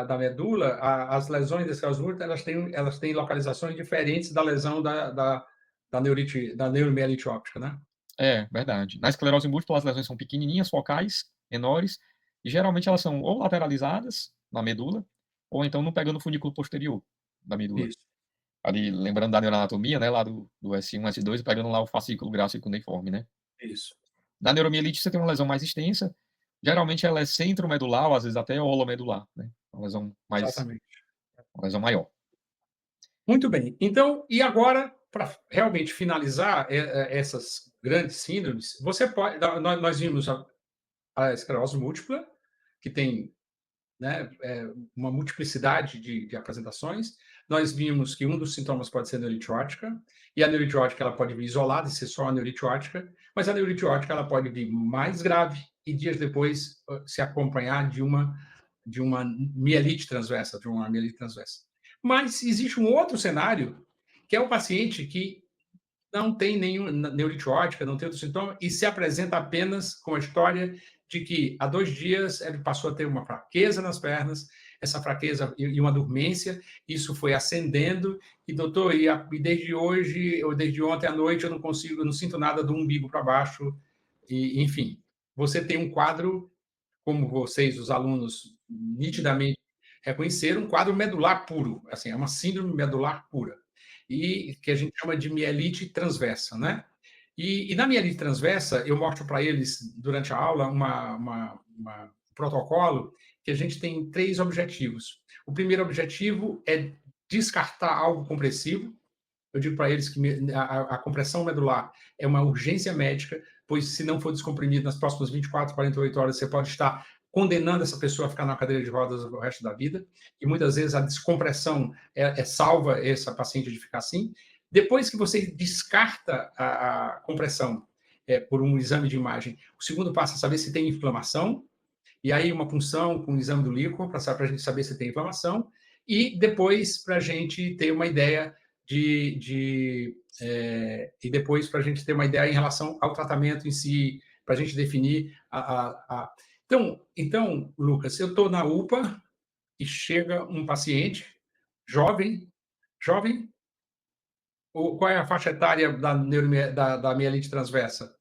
da medula, as lesões desse múltipla, elas têm localizações diferentes da lesão da neurite, da neuromielite óptica, né? É, verdade. Na esclerose múltipla, as lesões são pequenininhas, focais, menores, e geralmente elas são ou lateralizadas na medula, ou então não pegando o funículo posterior da medula. Isso, Ali, lembrando da neuroanatomia, né, lá do S1, S2, pegando lá o fascículo grácil cuneiforme, né. isso, Na neuromielite, você tem uma lesão mais extensa, geralmente ela é centromedular ou às vezes até holomedular, né, exatamente. uma lesão maior. Muito bem. Então, e agora, para realmente finalizar essas grandes síndromes, você pode. Nós vimos a esclerose múltipla, que tem, né, uma multiplicidade de apresentações. Nós vimos que um dos sintomas pode ser neurite óptica, e a neurite óptica ela pode vir isolada e ser só a neurite óptica, mas a neurite óptica ela pode vir mais grave e dias depois se acompanhar de uma mielite transversa, de uma mielite transversa. Mas existe um outro cenário, que é o paciente que não tem nenhum neurite óptica, não tem outro sintoma, e se apresenta apenas com a história de que há 2 dias ele passou a ter uma fraqueza nas pernas, essa fraqueza e uma dormência, isso foi ascendendo, e doutor, e desde hoje, ou desde ontem à noite, eu não consigo, eu não sinto nada do umbigo para baixo, e, enfim, você tem um quadro, como vocês, os alunos, nitidamente reconheceram, um quadro medular puro, assim, é uma síndrome medular pura, e que a gente chama de mielite transversa, né? E na mielite transversa, eu mostro para eles, durante a aula, um protocolo que a gente tem 3 objetivos. O primeiro objetivo é descartar algo compressivo. Eu digo para eles que a compressão medular é uma urgência médica, pois se não for descomprimido nas próximas 24, 48 horas, você pode estar condenando essa pessoa a ficar na cadeira de rodas o resto da vida. E muitas vezes a descompressão salva essa paciente de ficar assim. Depois que você descarta a compressão por um exame de imagem, o segundo passo é saber se tem inflamação, e aí uma punção com o exame do líquor, para a gente saber se tem inflamação, e depois para a gente ter uma ideia e depois para a gente ter uma ideia em relação ao tratamento em si, para a gente definir Então, Lucas, eu estou na UPA e chega um paciente jovem, jovem, qual é a faixa etária da mielite transversa?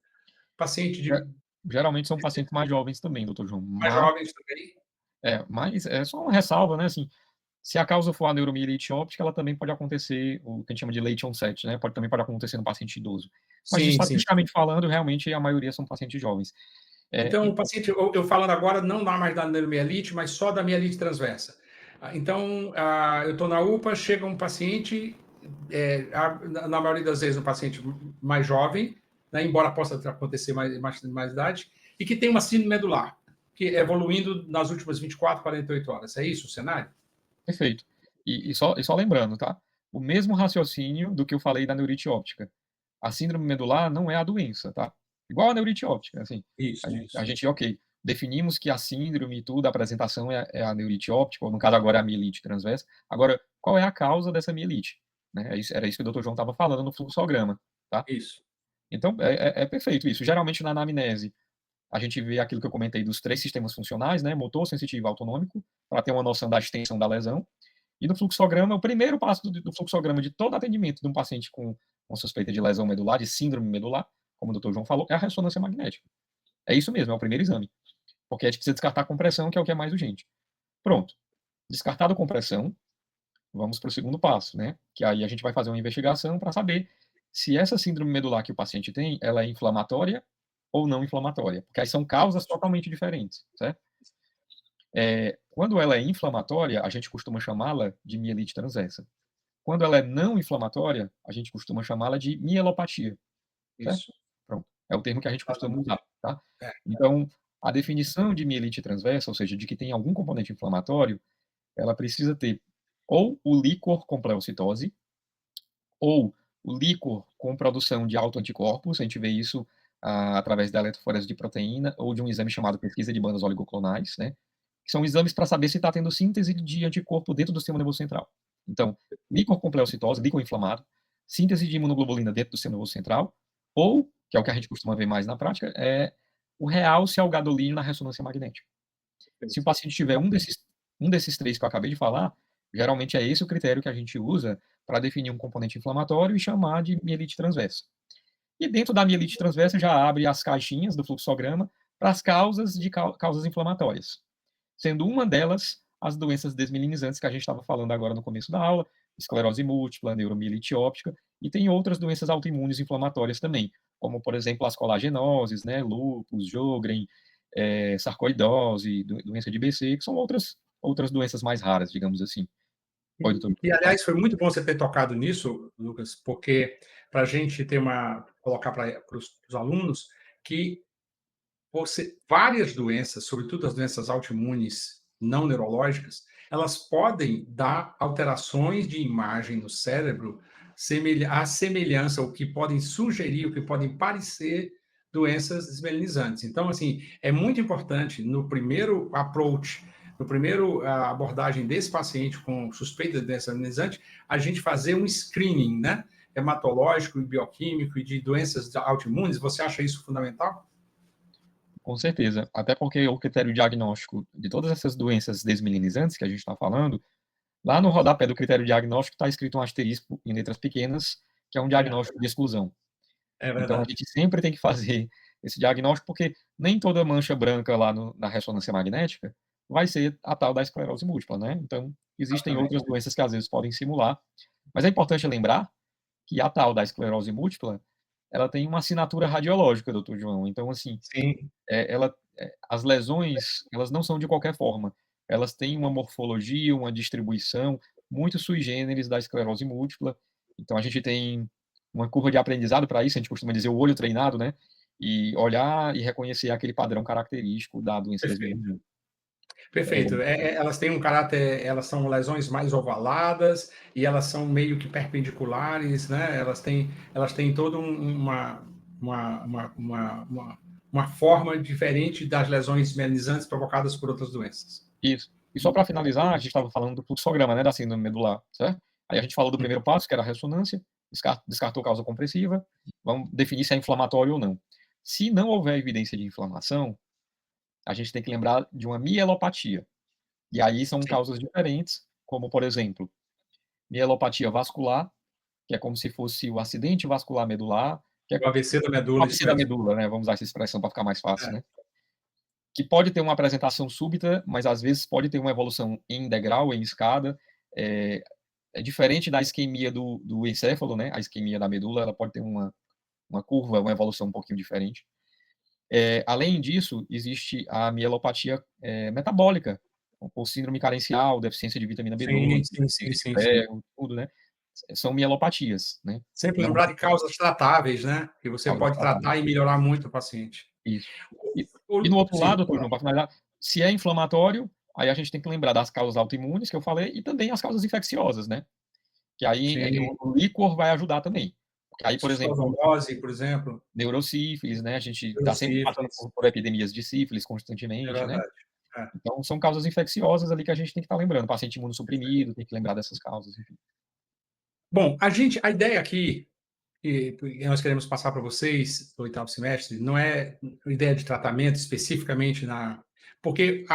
Paciente Ge de Geralmente são pacientes mais jovens também, doutor João, mais jovens também? mas é só uma ressalva, né, assim, se a causa for a neuromielite óptica, ela também pode acontecer o que a gente chama de late onset, né, também pode acontecer no paciente idoso. Mas Sim, sim, sim. estatisticamente falando, realmente a maioria são pacientes jovens. Então, o E paciente, eu falando agora, não dá mais da neuromielite, mas só da mielite transversa. Então, eu estou na UPA, chega um paciente, na maioria das vezes um paciente mais jovem, né, embora possa acontecer mais idade, e que tem uma síndrome medular, que é evoluindo nas últimas 24, 48 horas. É isso o cenário? perfeito. E só lembrando, tá, o mesmo raciocínio do que eu falei da neurite óptica. A síndrome medular não é a doença, tá. Igual a neurite óptica, assim, Isso, a isso. gente, ok, definimos que a síndrome e tudo, a apresentação é a neurite óptica, ou no caso agora é a mielite transversa. Agora, qual é a causa dessa mielite? Né, era isso que o doutor João estava falando no fluxograma, tá. Isso. Então, é perfeito isso. Geralmente, na anamnese, a gente vê aquilo que eu comentei dos 3 sistemas funcionais, né, motor, sensitivo e autonômico, para ter uma noção da extensão da lesão. E no fluxograma, o primeiro passo do fluxograma de todo atendimento de um paciente com suspeita de lesão medular, de síndrome medular, como o doutor João falou, é a ressonância magnética. É isso mesmo, é o primeiro exame. Porque a gente precisa descartar a compressão, que é o que é mais urgente. Pronto. Descartado a compressão, vamos para o segundo passo, né? Que aí a gente vai fazer uma investigação para saber se essa síndrome medular que o paciente tem, ela é inflamatória ou não inflamatória, porque aí são causas totalmente diferentes, certo? Quando ela é inflamatória, a gente costuma chamá-la de mielite transversa. Quando ela é não inflamatória, a gente costuma chamá-la de mielopatia, certo? Isso. Pronto, é o termo que a gente costuma usar, tá? É. Então, a definição de mielite transversa, ou seja, de que tem algum componente inflamatório, ela precisa ter ou o líquor com pleocitose, ou o líquor com produção de autoanticorpos, a gente vê isso, através da eletroforese de proteína ou de um exame chamado pesquisa de bandas oligoclonais, né, que são exames para saber se está tendo síntese de anticorpo dentro do sistema nervoso central. Então, líquor com pleocitose, líquor inflamado, síntese de imunoglobulina dentro do sistema nervoso central, ou, que é o que a gente costuma ver mais na prática, é o realce ao gadolínio na ressonância magnética. Se o paciente tiver um desses 3 que eu acabei de falar, geralmente é esse o critério que a gente usa para definir um componente inflamatório e chamar de mielite transversa. E dentro da mielite transversa já abre as caixinhas do fluxograma para as causas de causas inflamatórias, sendo uma delas as doenças desmelinizantes que a gente estava falando agora no começo da aula, esclerose múltipla, neuromielite óptica, e tem outras doenças autoimunes inflamatórias também, como por exemplo as colagenoses, né, lúpus, Sjögren, sarcoidose, doença de BC, que são outras doenças mais raras, digamos assim. Oi, doutor. Aliás, foi muito bom você ter tocado nisso, Lucas, porque para a gente ter colocar para os alunos que várias doenças, sobretudo as doenças autoimunes não neurológicas, elas podem dar alterações de imagem no cérebro, à semelhança, o que podem sugerir, o que podem parecer doenças desmelinizantes. Então, assim, é muito importante no primeiro approach, no primeiro abordagem desse paciente com suspeita de doença desmelinizante, a gente fazer um screening, né? Hematológico e bioquímico e de doenças autoimunes. Você acha isso fundamental? Com certeza, até porque o critério diagnóstico de todas essas doenças desmelinizantes que a gente está falando, lá no rodapé do critério diagnóstico está escrito um asterisco em letras pequenas, que é um É, diagnóstico de exclusão. é Então a verdade. gente sempre tem que fazer esse diagnóstico, porque nem toda mancha branca lá na ressonância magnética vai ser a tal da esclerose múltipla, né. Então, existem Exatamente. outras doenças que às vezes podem simular, mas é importante lembrar que a tal da esclerose múltipla, ela tem uma assinatura radiológica, doutor João. Então assim, Sim, as lesões, elas não são de qualquer forma, elas têm uma morfologia, uma distribuição muito sui generis da esclerose múltipla. Então a gente tem uma curva de aprendizado para isso, a gente costuma dizer o olho treinado, né, e olhar e reconhecer aquele padrão característico da doença perfeito. desmelinizante. Perfeito. Elas têm um caráter, elas são lesões mais ovaladas e elas são meio que perpendiculares, né? Elas têm toda uma forma diferente das lesões melanizantes provocadas por outras doenças. Isso. E só para finalizar, a gente estava falando do fluxograma, né, da síndrome medular, certo? Aí a gente falou do primeiro passo, que era a ressonância, descartou causa compressiva, vamos definir se é inflamatório ou não. Se não houver evidência de inflamação, a gente tem que lembrar de uma mielopatia. E aí são Sim. causas diferentes, como por exemplo, mielopatia vascular, que é como se fosse o acidente vascular medular, que é O AVC da o medula AVC da espécie. medula, né, vamos usar essa expressão para ficar mais fácil, É, né. Que pode ter uma apresentação súbita, mas às vezes pode ter uma evolução em degrau, em escada, eh, é diferente da isquemia do encéfalo, né, a isquemia da medula, ela pode ter uma curva, uma evolução um pouquinho diferente. Além disso, existe a mielopatia, metabólica, ou síndrome carencial, deficiência de vitamina B12, sim, sim, sim, deficiência de sim, sim. ferro, tudo, né, são mielopatias, né. Sempre Não lembrar de causas tratáveis, né? Que você causas pode tratáveis. tratar e melhorar muito o paciente. Isso. E no outro Sim, lado, doutor João, para finalizar, se é inflamatório, aí a gente tem que lembrar das causas autoimunes que eu falei e também as causas infecciosas, né, que aí sim. o líquor vai ajudar também. Porque aí, por exemplo, Cistosomose, por exemplo, neurosífilis, né, a gente está sempre passando neurosífilis, por epidemias de sífilis é constantemente, né. verdade. É. Então são causas infecciosas ali que a gente tem que estar lembrando, paciente imunossuprimido, tem que lembrar dessas causas, enfim. Bom, a ideia aqui e nós queremos passar para vocês, do oitavo semestre, não é ideia de tratamento especificamente porque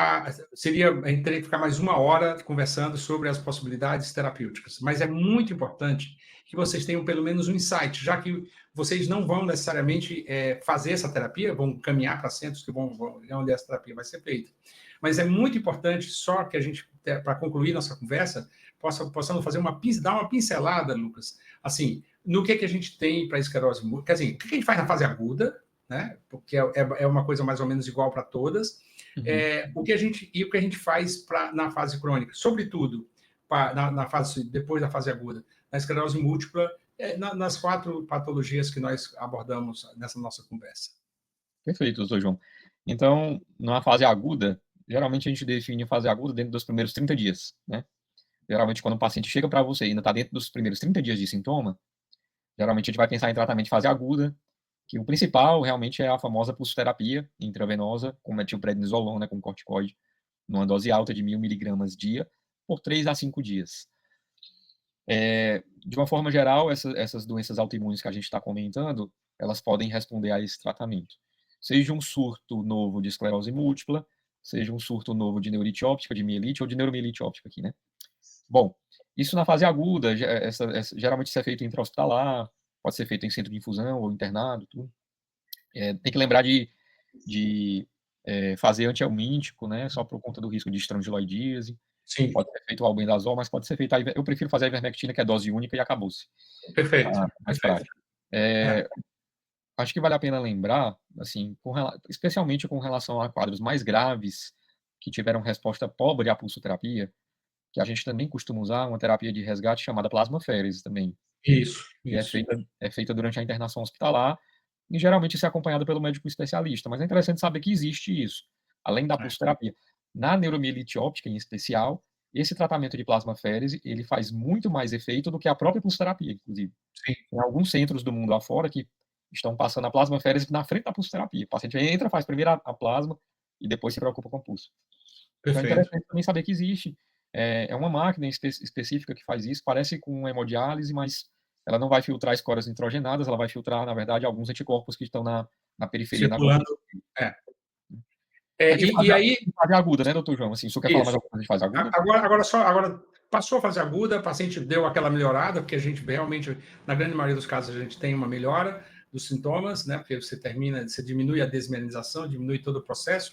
seria, a gente teria que ficar mais uma hora conversando sobre as possibilidades terapêuticas, mas é muito importante que vocês tenham pelo menos um insight, já que vocês não vão necessariamente fazer essa terapia, vão caminhar para centros que onde essa terapia vai ser feita. Mas é muito importante, só que a gente, para concluir nossa conversa, possamos dar uma pincelada, Lucas, assim, no que a gente tem para esclerose múltipla, quer dizer, o que a gente faz na fase aguda, né? Porque é uma coisa mais ou menos igual para todas. O que a gente faz na fase crônica, sobretudo depois da fase aguda, na esclerose múltipla, nas 4 patologias que nós abordamos nessa nossa conversa. Perfeito, doutor João. Então, na fase aguda, geralmente a gente define a fase aguda dentro dos primeiros 30 dias, né? Geralmente, quando o paciente chega para você e ainda está dentro dos primeiros 30 dias de sintoma, geralmente a gente vai pensar em tratamento de fase aguda, que o principal realmente é a famosa pulsoterapia intravenosa com metilprednisolona, com corticoide, numa dose alta de 1000 miligramas dia, por 3 a 5 dias. De uma forma geral, essas doenças autoimunes que a gente está comentando, elas podem responder a esse tratamento. Seja um surto novo de esclerose múltipla, seja um surto novo de neurite óptica, de mielite ou de neuromielite óptica aqui, né? Bom, isso na fase aguda, geralmente isso é feito intra-hospitalar, pode ser feito em centro de infusão ou internado, tudo. Tem que lembrar de fazer antihelmíntico, né, só por conta do risco de estrangiloidíase. Sim. Pode ser feito o albendazol, mas pode ser feito eu prefiro fazer a ivermectina, que é dose única e acabou-se. Perfeito. Mais Perfeito. prático. Acho que vale a pena lembrar, assim, especialmente com relação a quadros mais graves, que tiveram resposta pobre à pulsoterapia, que a gente também costuma usar uma terapia de resgate chamada plasmaféreses também, Isso, que isso. é feita durante a internação hospitalar, e geralmente isso é acompanhado pelo médico especialista, mas é interessante saber que existe isso, além da pulsoterapia. Na neuromielite óptica, em especial, esse tratamento de plasmaférese, ele faz muito mais efeito do que a própria pulsoterapia, inclusive. Sim. Tem alguns centros do mundo afora que estão passando a plasmaférese na frente da pulsoterapia. O paciente entra, faz primeiro a plasma e depois se preocupa com o pulso. Então é Perfeito. interessante também saber que existe. É uma máquina específica que faz isso, parece com hemodiálise, mas ela não vai filtrar escórias nitrogenadas, ela vai filtrar, na verdade, alguns anticorpos que estão na periferia da Circulando. gordura. É. A de E aí, fase aguda, né, doutor João? Assim, o senhor quer falar mais isso. alguma coisa de fase aguda? Agora passou a fase aguda, o paciente deu aquela melhorada, porque a gente realmente, na grande maioria dos casos, a gente tem uma melhora dos sintomas, né? Porque você diminui a desmielinização, diminui todo o processo.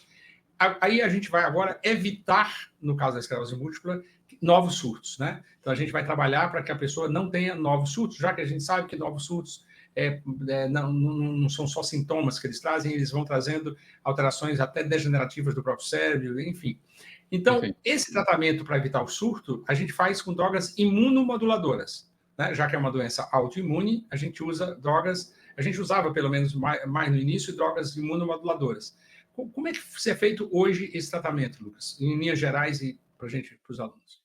Aí a gente vai agora evitar, no caso da esclerose múltipla, novos surtos, né? Então a gente vai trabalhar para que a pessoa não tenha novos surtos, já que a gente sabe que novos surtos não são só sintomas que eles trazem, eles vão trazendo alterações até degenerativas do próprio cérebro, enfim. Então, Perfeito. esse tratamento para evitar o surto, a gente faz com drogas imunomoduladoras, né? Já que é uma doença autoimune, a gente usa drogas, a gente usava pelo menos mais no início, drogas imunomoduladoras. Como é que é feito hoje esse tratamento, Lucas, em linhas gerais e para os alunos?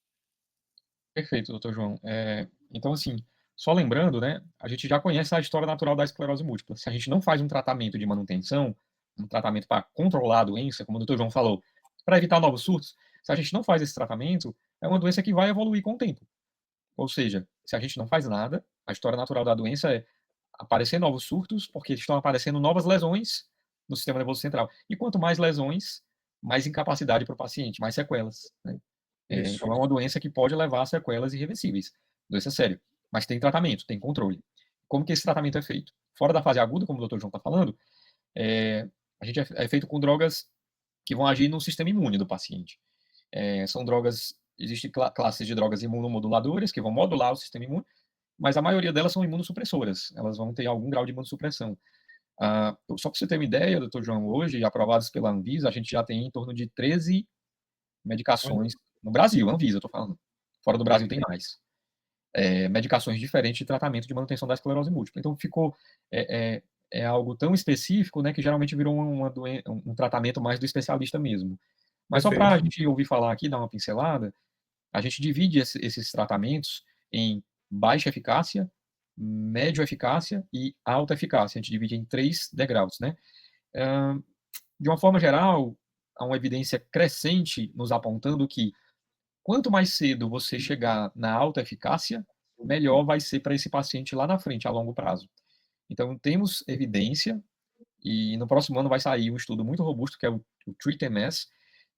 Perfeito, doutor João. Então, assim, só lembrando, né, a gente já conhece a história natural da esclerose múltipla. Se a gente não faz um tratamento de manutenção, um tratamento para controlar a doença, como o doutor João falou, para evitar novos surtos, se a gente não faz esse tratamento, é uma doença que vai evoluir com o tempo. Ou seja, se a gente não faz nada, a história natural da doença é aparecer novos surtos, porque estão aparecendo novas lesões no sistema nervoso central. E quanto mais lesões, mais incapacidade para o paciente, mais sequelas, né? Isso. Então é uma doença que pode levar a sequelas irreversíveis. Doença séria. Mas tem tratamento, tem controle. Como que esse tratamento é feito? Fora da fase aguda, como o doutor João está falando, a gente é feito com drogas que vão agir no sistema imune do paciente. São drogas, existem classes de drogas imunomoduladoras que vão modular o sistema imune, mas a maioria delas são imunossupressoras. Elas vão ter algum grau de imunossupressão. Só para você ter uma ideia, doutor João, hoje, aprovados pela Anvisa, a gente já tem em torno de 13 medicações no Brasil, Anvisa, eu estou falando. Fora do Brasil tem mais. Medicações diferentes de tratamento de manutenção da esclerose múltipla. Então ficou algo tão específico, né, que geralmente virou um tratamento mais do especialista mesmo. Mas só para a gente ouvir falar aqui, dar uma pincelada, a gente divide esses tratamentos em baixa eficácia, média eficácia e alta eficácia. A gente divide em 3 degraus, né. De uma forma geral, há uma evidência crescente nos apontando que quanto mais cedo você chegar na alta eficácia, melhor vai ser para esse paciente lá na frente, a longo prazo. Então temos evidência, e no próximo ano vai sair um estudo muito robusto, que é o Treat-MS,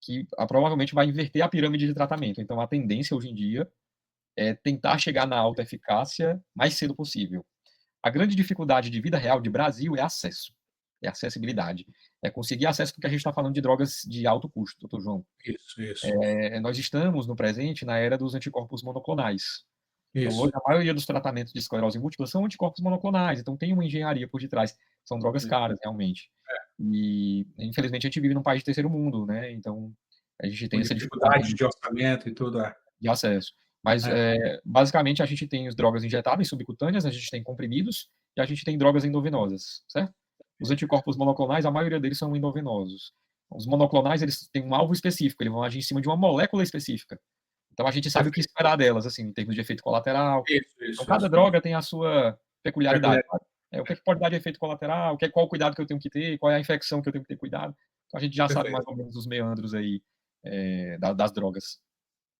que provavelmente vai inverter a pirâmide de tratamento. Então a tendência hoje em dia é tentar chegar na alta eficácia mais cedo possível. A grande dificuldade de vida real de Brasil é acesso, é acessibilidade. É conseguir acesso, porque a gente está falando de drogas de alto custo, doutor João. Isso, isso, Nós estamos no presente na era dos anticorpos monoclonais. Então hoje isso, a maioria dos tratamentos de esclerose múltipla são anticorpos monoclonais, então tem uma engenharia por detrás. São drogas isso. caras, realmente. E infelizmente a gente vive num país de terceiro mundo, né, então a gente Com tem essa dificuldade dificuldade de orçamento e tudo, de acesso. Mas, é. basicamente, a gente tem as drogas injetáveis subcutâneas, a gente tem comprimidos e a gente tem drogas endovenosas, certo? Os anticorpos monoclonais, a maioria deles são endovenosos. Os monoclonais, eles têm um alvo específico, eles vão agir em cima de uma molécula específica. Então a gente sabe o que Perfeito. esperar delas, assim, em termos de efeito colateral. Isso, Então isso, cada isso, isso. droga tem a sua peculiaridade, Peculiar. sabe. O que é que pode dar de efeito colateral, qual o cuidado que eu tenho que ter, qual é a infecção que eu tenho que ter cuidado. Então a gente já sabe mais Perfeito. ou menos os meandros aí, das drogas.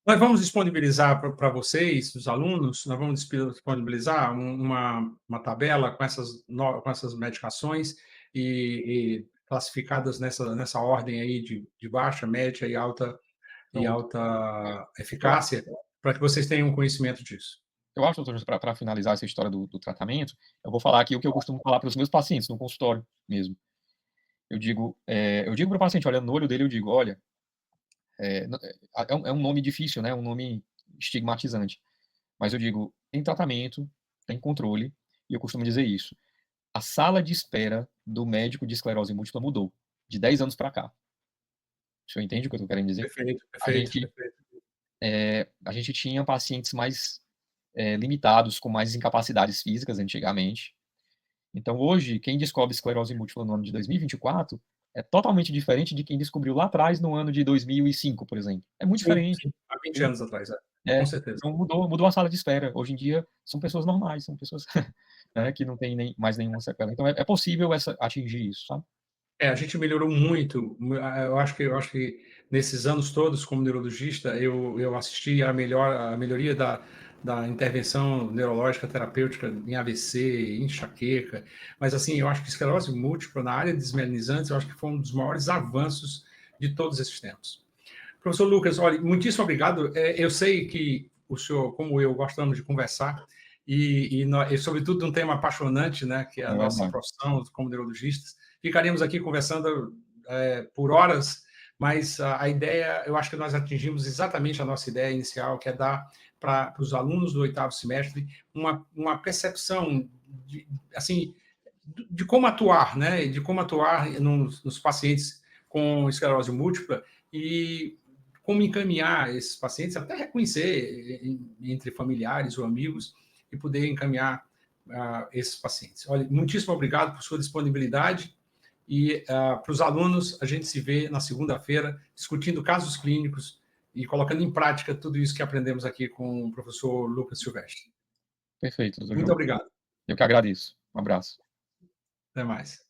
Nós vamos disponibilizar para vocês, os alunos, nós vamos disponibilizar uma tabela com essas medicações e classificadas nessa ordem aí de baixa, média e Pronto. alta Eu acho eficácia, para que vocês tenham conhecimento disso. eu acho, doutor, para finalizar essa história do tratamento, eu vou falar aqui o que eu costumo falar para os meus pacientes no consultório mesmo. Eu digo para o paciente, olhando no olho dele, eu digo: "Olha, é um nome difícil, né, um nome estigmatizante, mas eu digo: tem tratamento, tem controle", e eu costumo dizer isso: a sala de espera do médico de esclerose múltipla mudou, de 10 anos para cá. O senhor entende o que eu estou querendo dizer? Perfeito, A perfeito, gente, perfeito. a gente tinha pacientes mais, limitados, com mais incapacidades físicas antigamente. Então hoje, quem descobre esclerose múltipla no ano de 2024 é totalmente diferente de quem descobriu lá atrás no ano de 2005, por exemplo. É muito Sim, diferente. sim, há 20 Sim. anos atrás, com certeza. Então mudou a sala de espera. Hoje em dia são pessoas normais, são pessoas, né, que não têm mais nenhuma sequela. Então é possível atingir isso, sabe. A gente melhorou muito. Eu acho que nesses anos todos, como neurologista, eu assisti a melhoria da intervenção neurológica terapêutica em AVC, enxaqueca, mas assim, eu acho que esclerose múltipla na área de desmelinizantes, eu acho que foi um dos maiores avanços de todos esses tempos. Professor Lucas, olha, muitíssimo obrigado. Eu sei que o senhor, como eu, gostamos de conversar e sobretudo, de um tema apaixonante, né, que é a É nossa verdade. profissão como neurologistas. Ficaríamos aqui conversando por horas, mas a ideia, eu acho que nós atingimos exatamente a nossa ideia inicial, que é dar para os alunos do oitavo semestre uma percepção assim, de como atuar, né, de como atuar nos pacientes com esclerose múltipla e como encaminhar esses pacientes, até reconhecer entre familiares ou amigos e poder encaminhar esses pacientes. Olha, muitíssimo obrigado por sua disponibilidade e para os alunos, a gente se vê na segunda-feira discutindo casos clínicos e colocando em prática tudo isso que aprendemos aqui com o professor Lucas Silvestre. Perfeito, doutor Muito João. obrigado. Eu que agradeço. Um abraço. Até mais.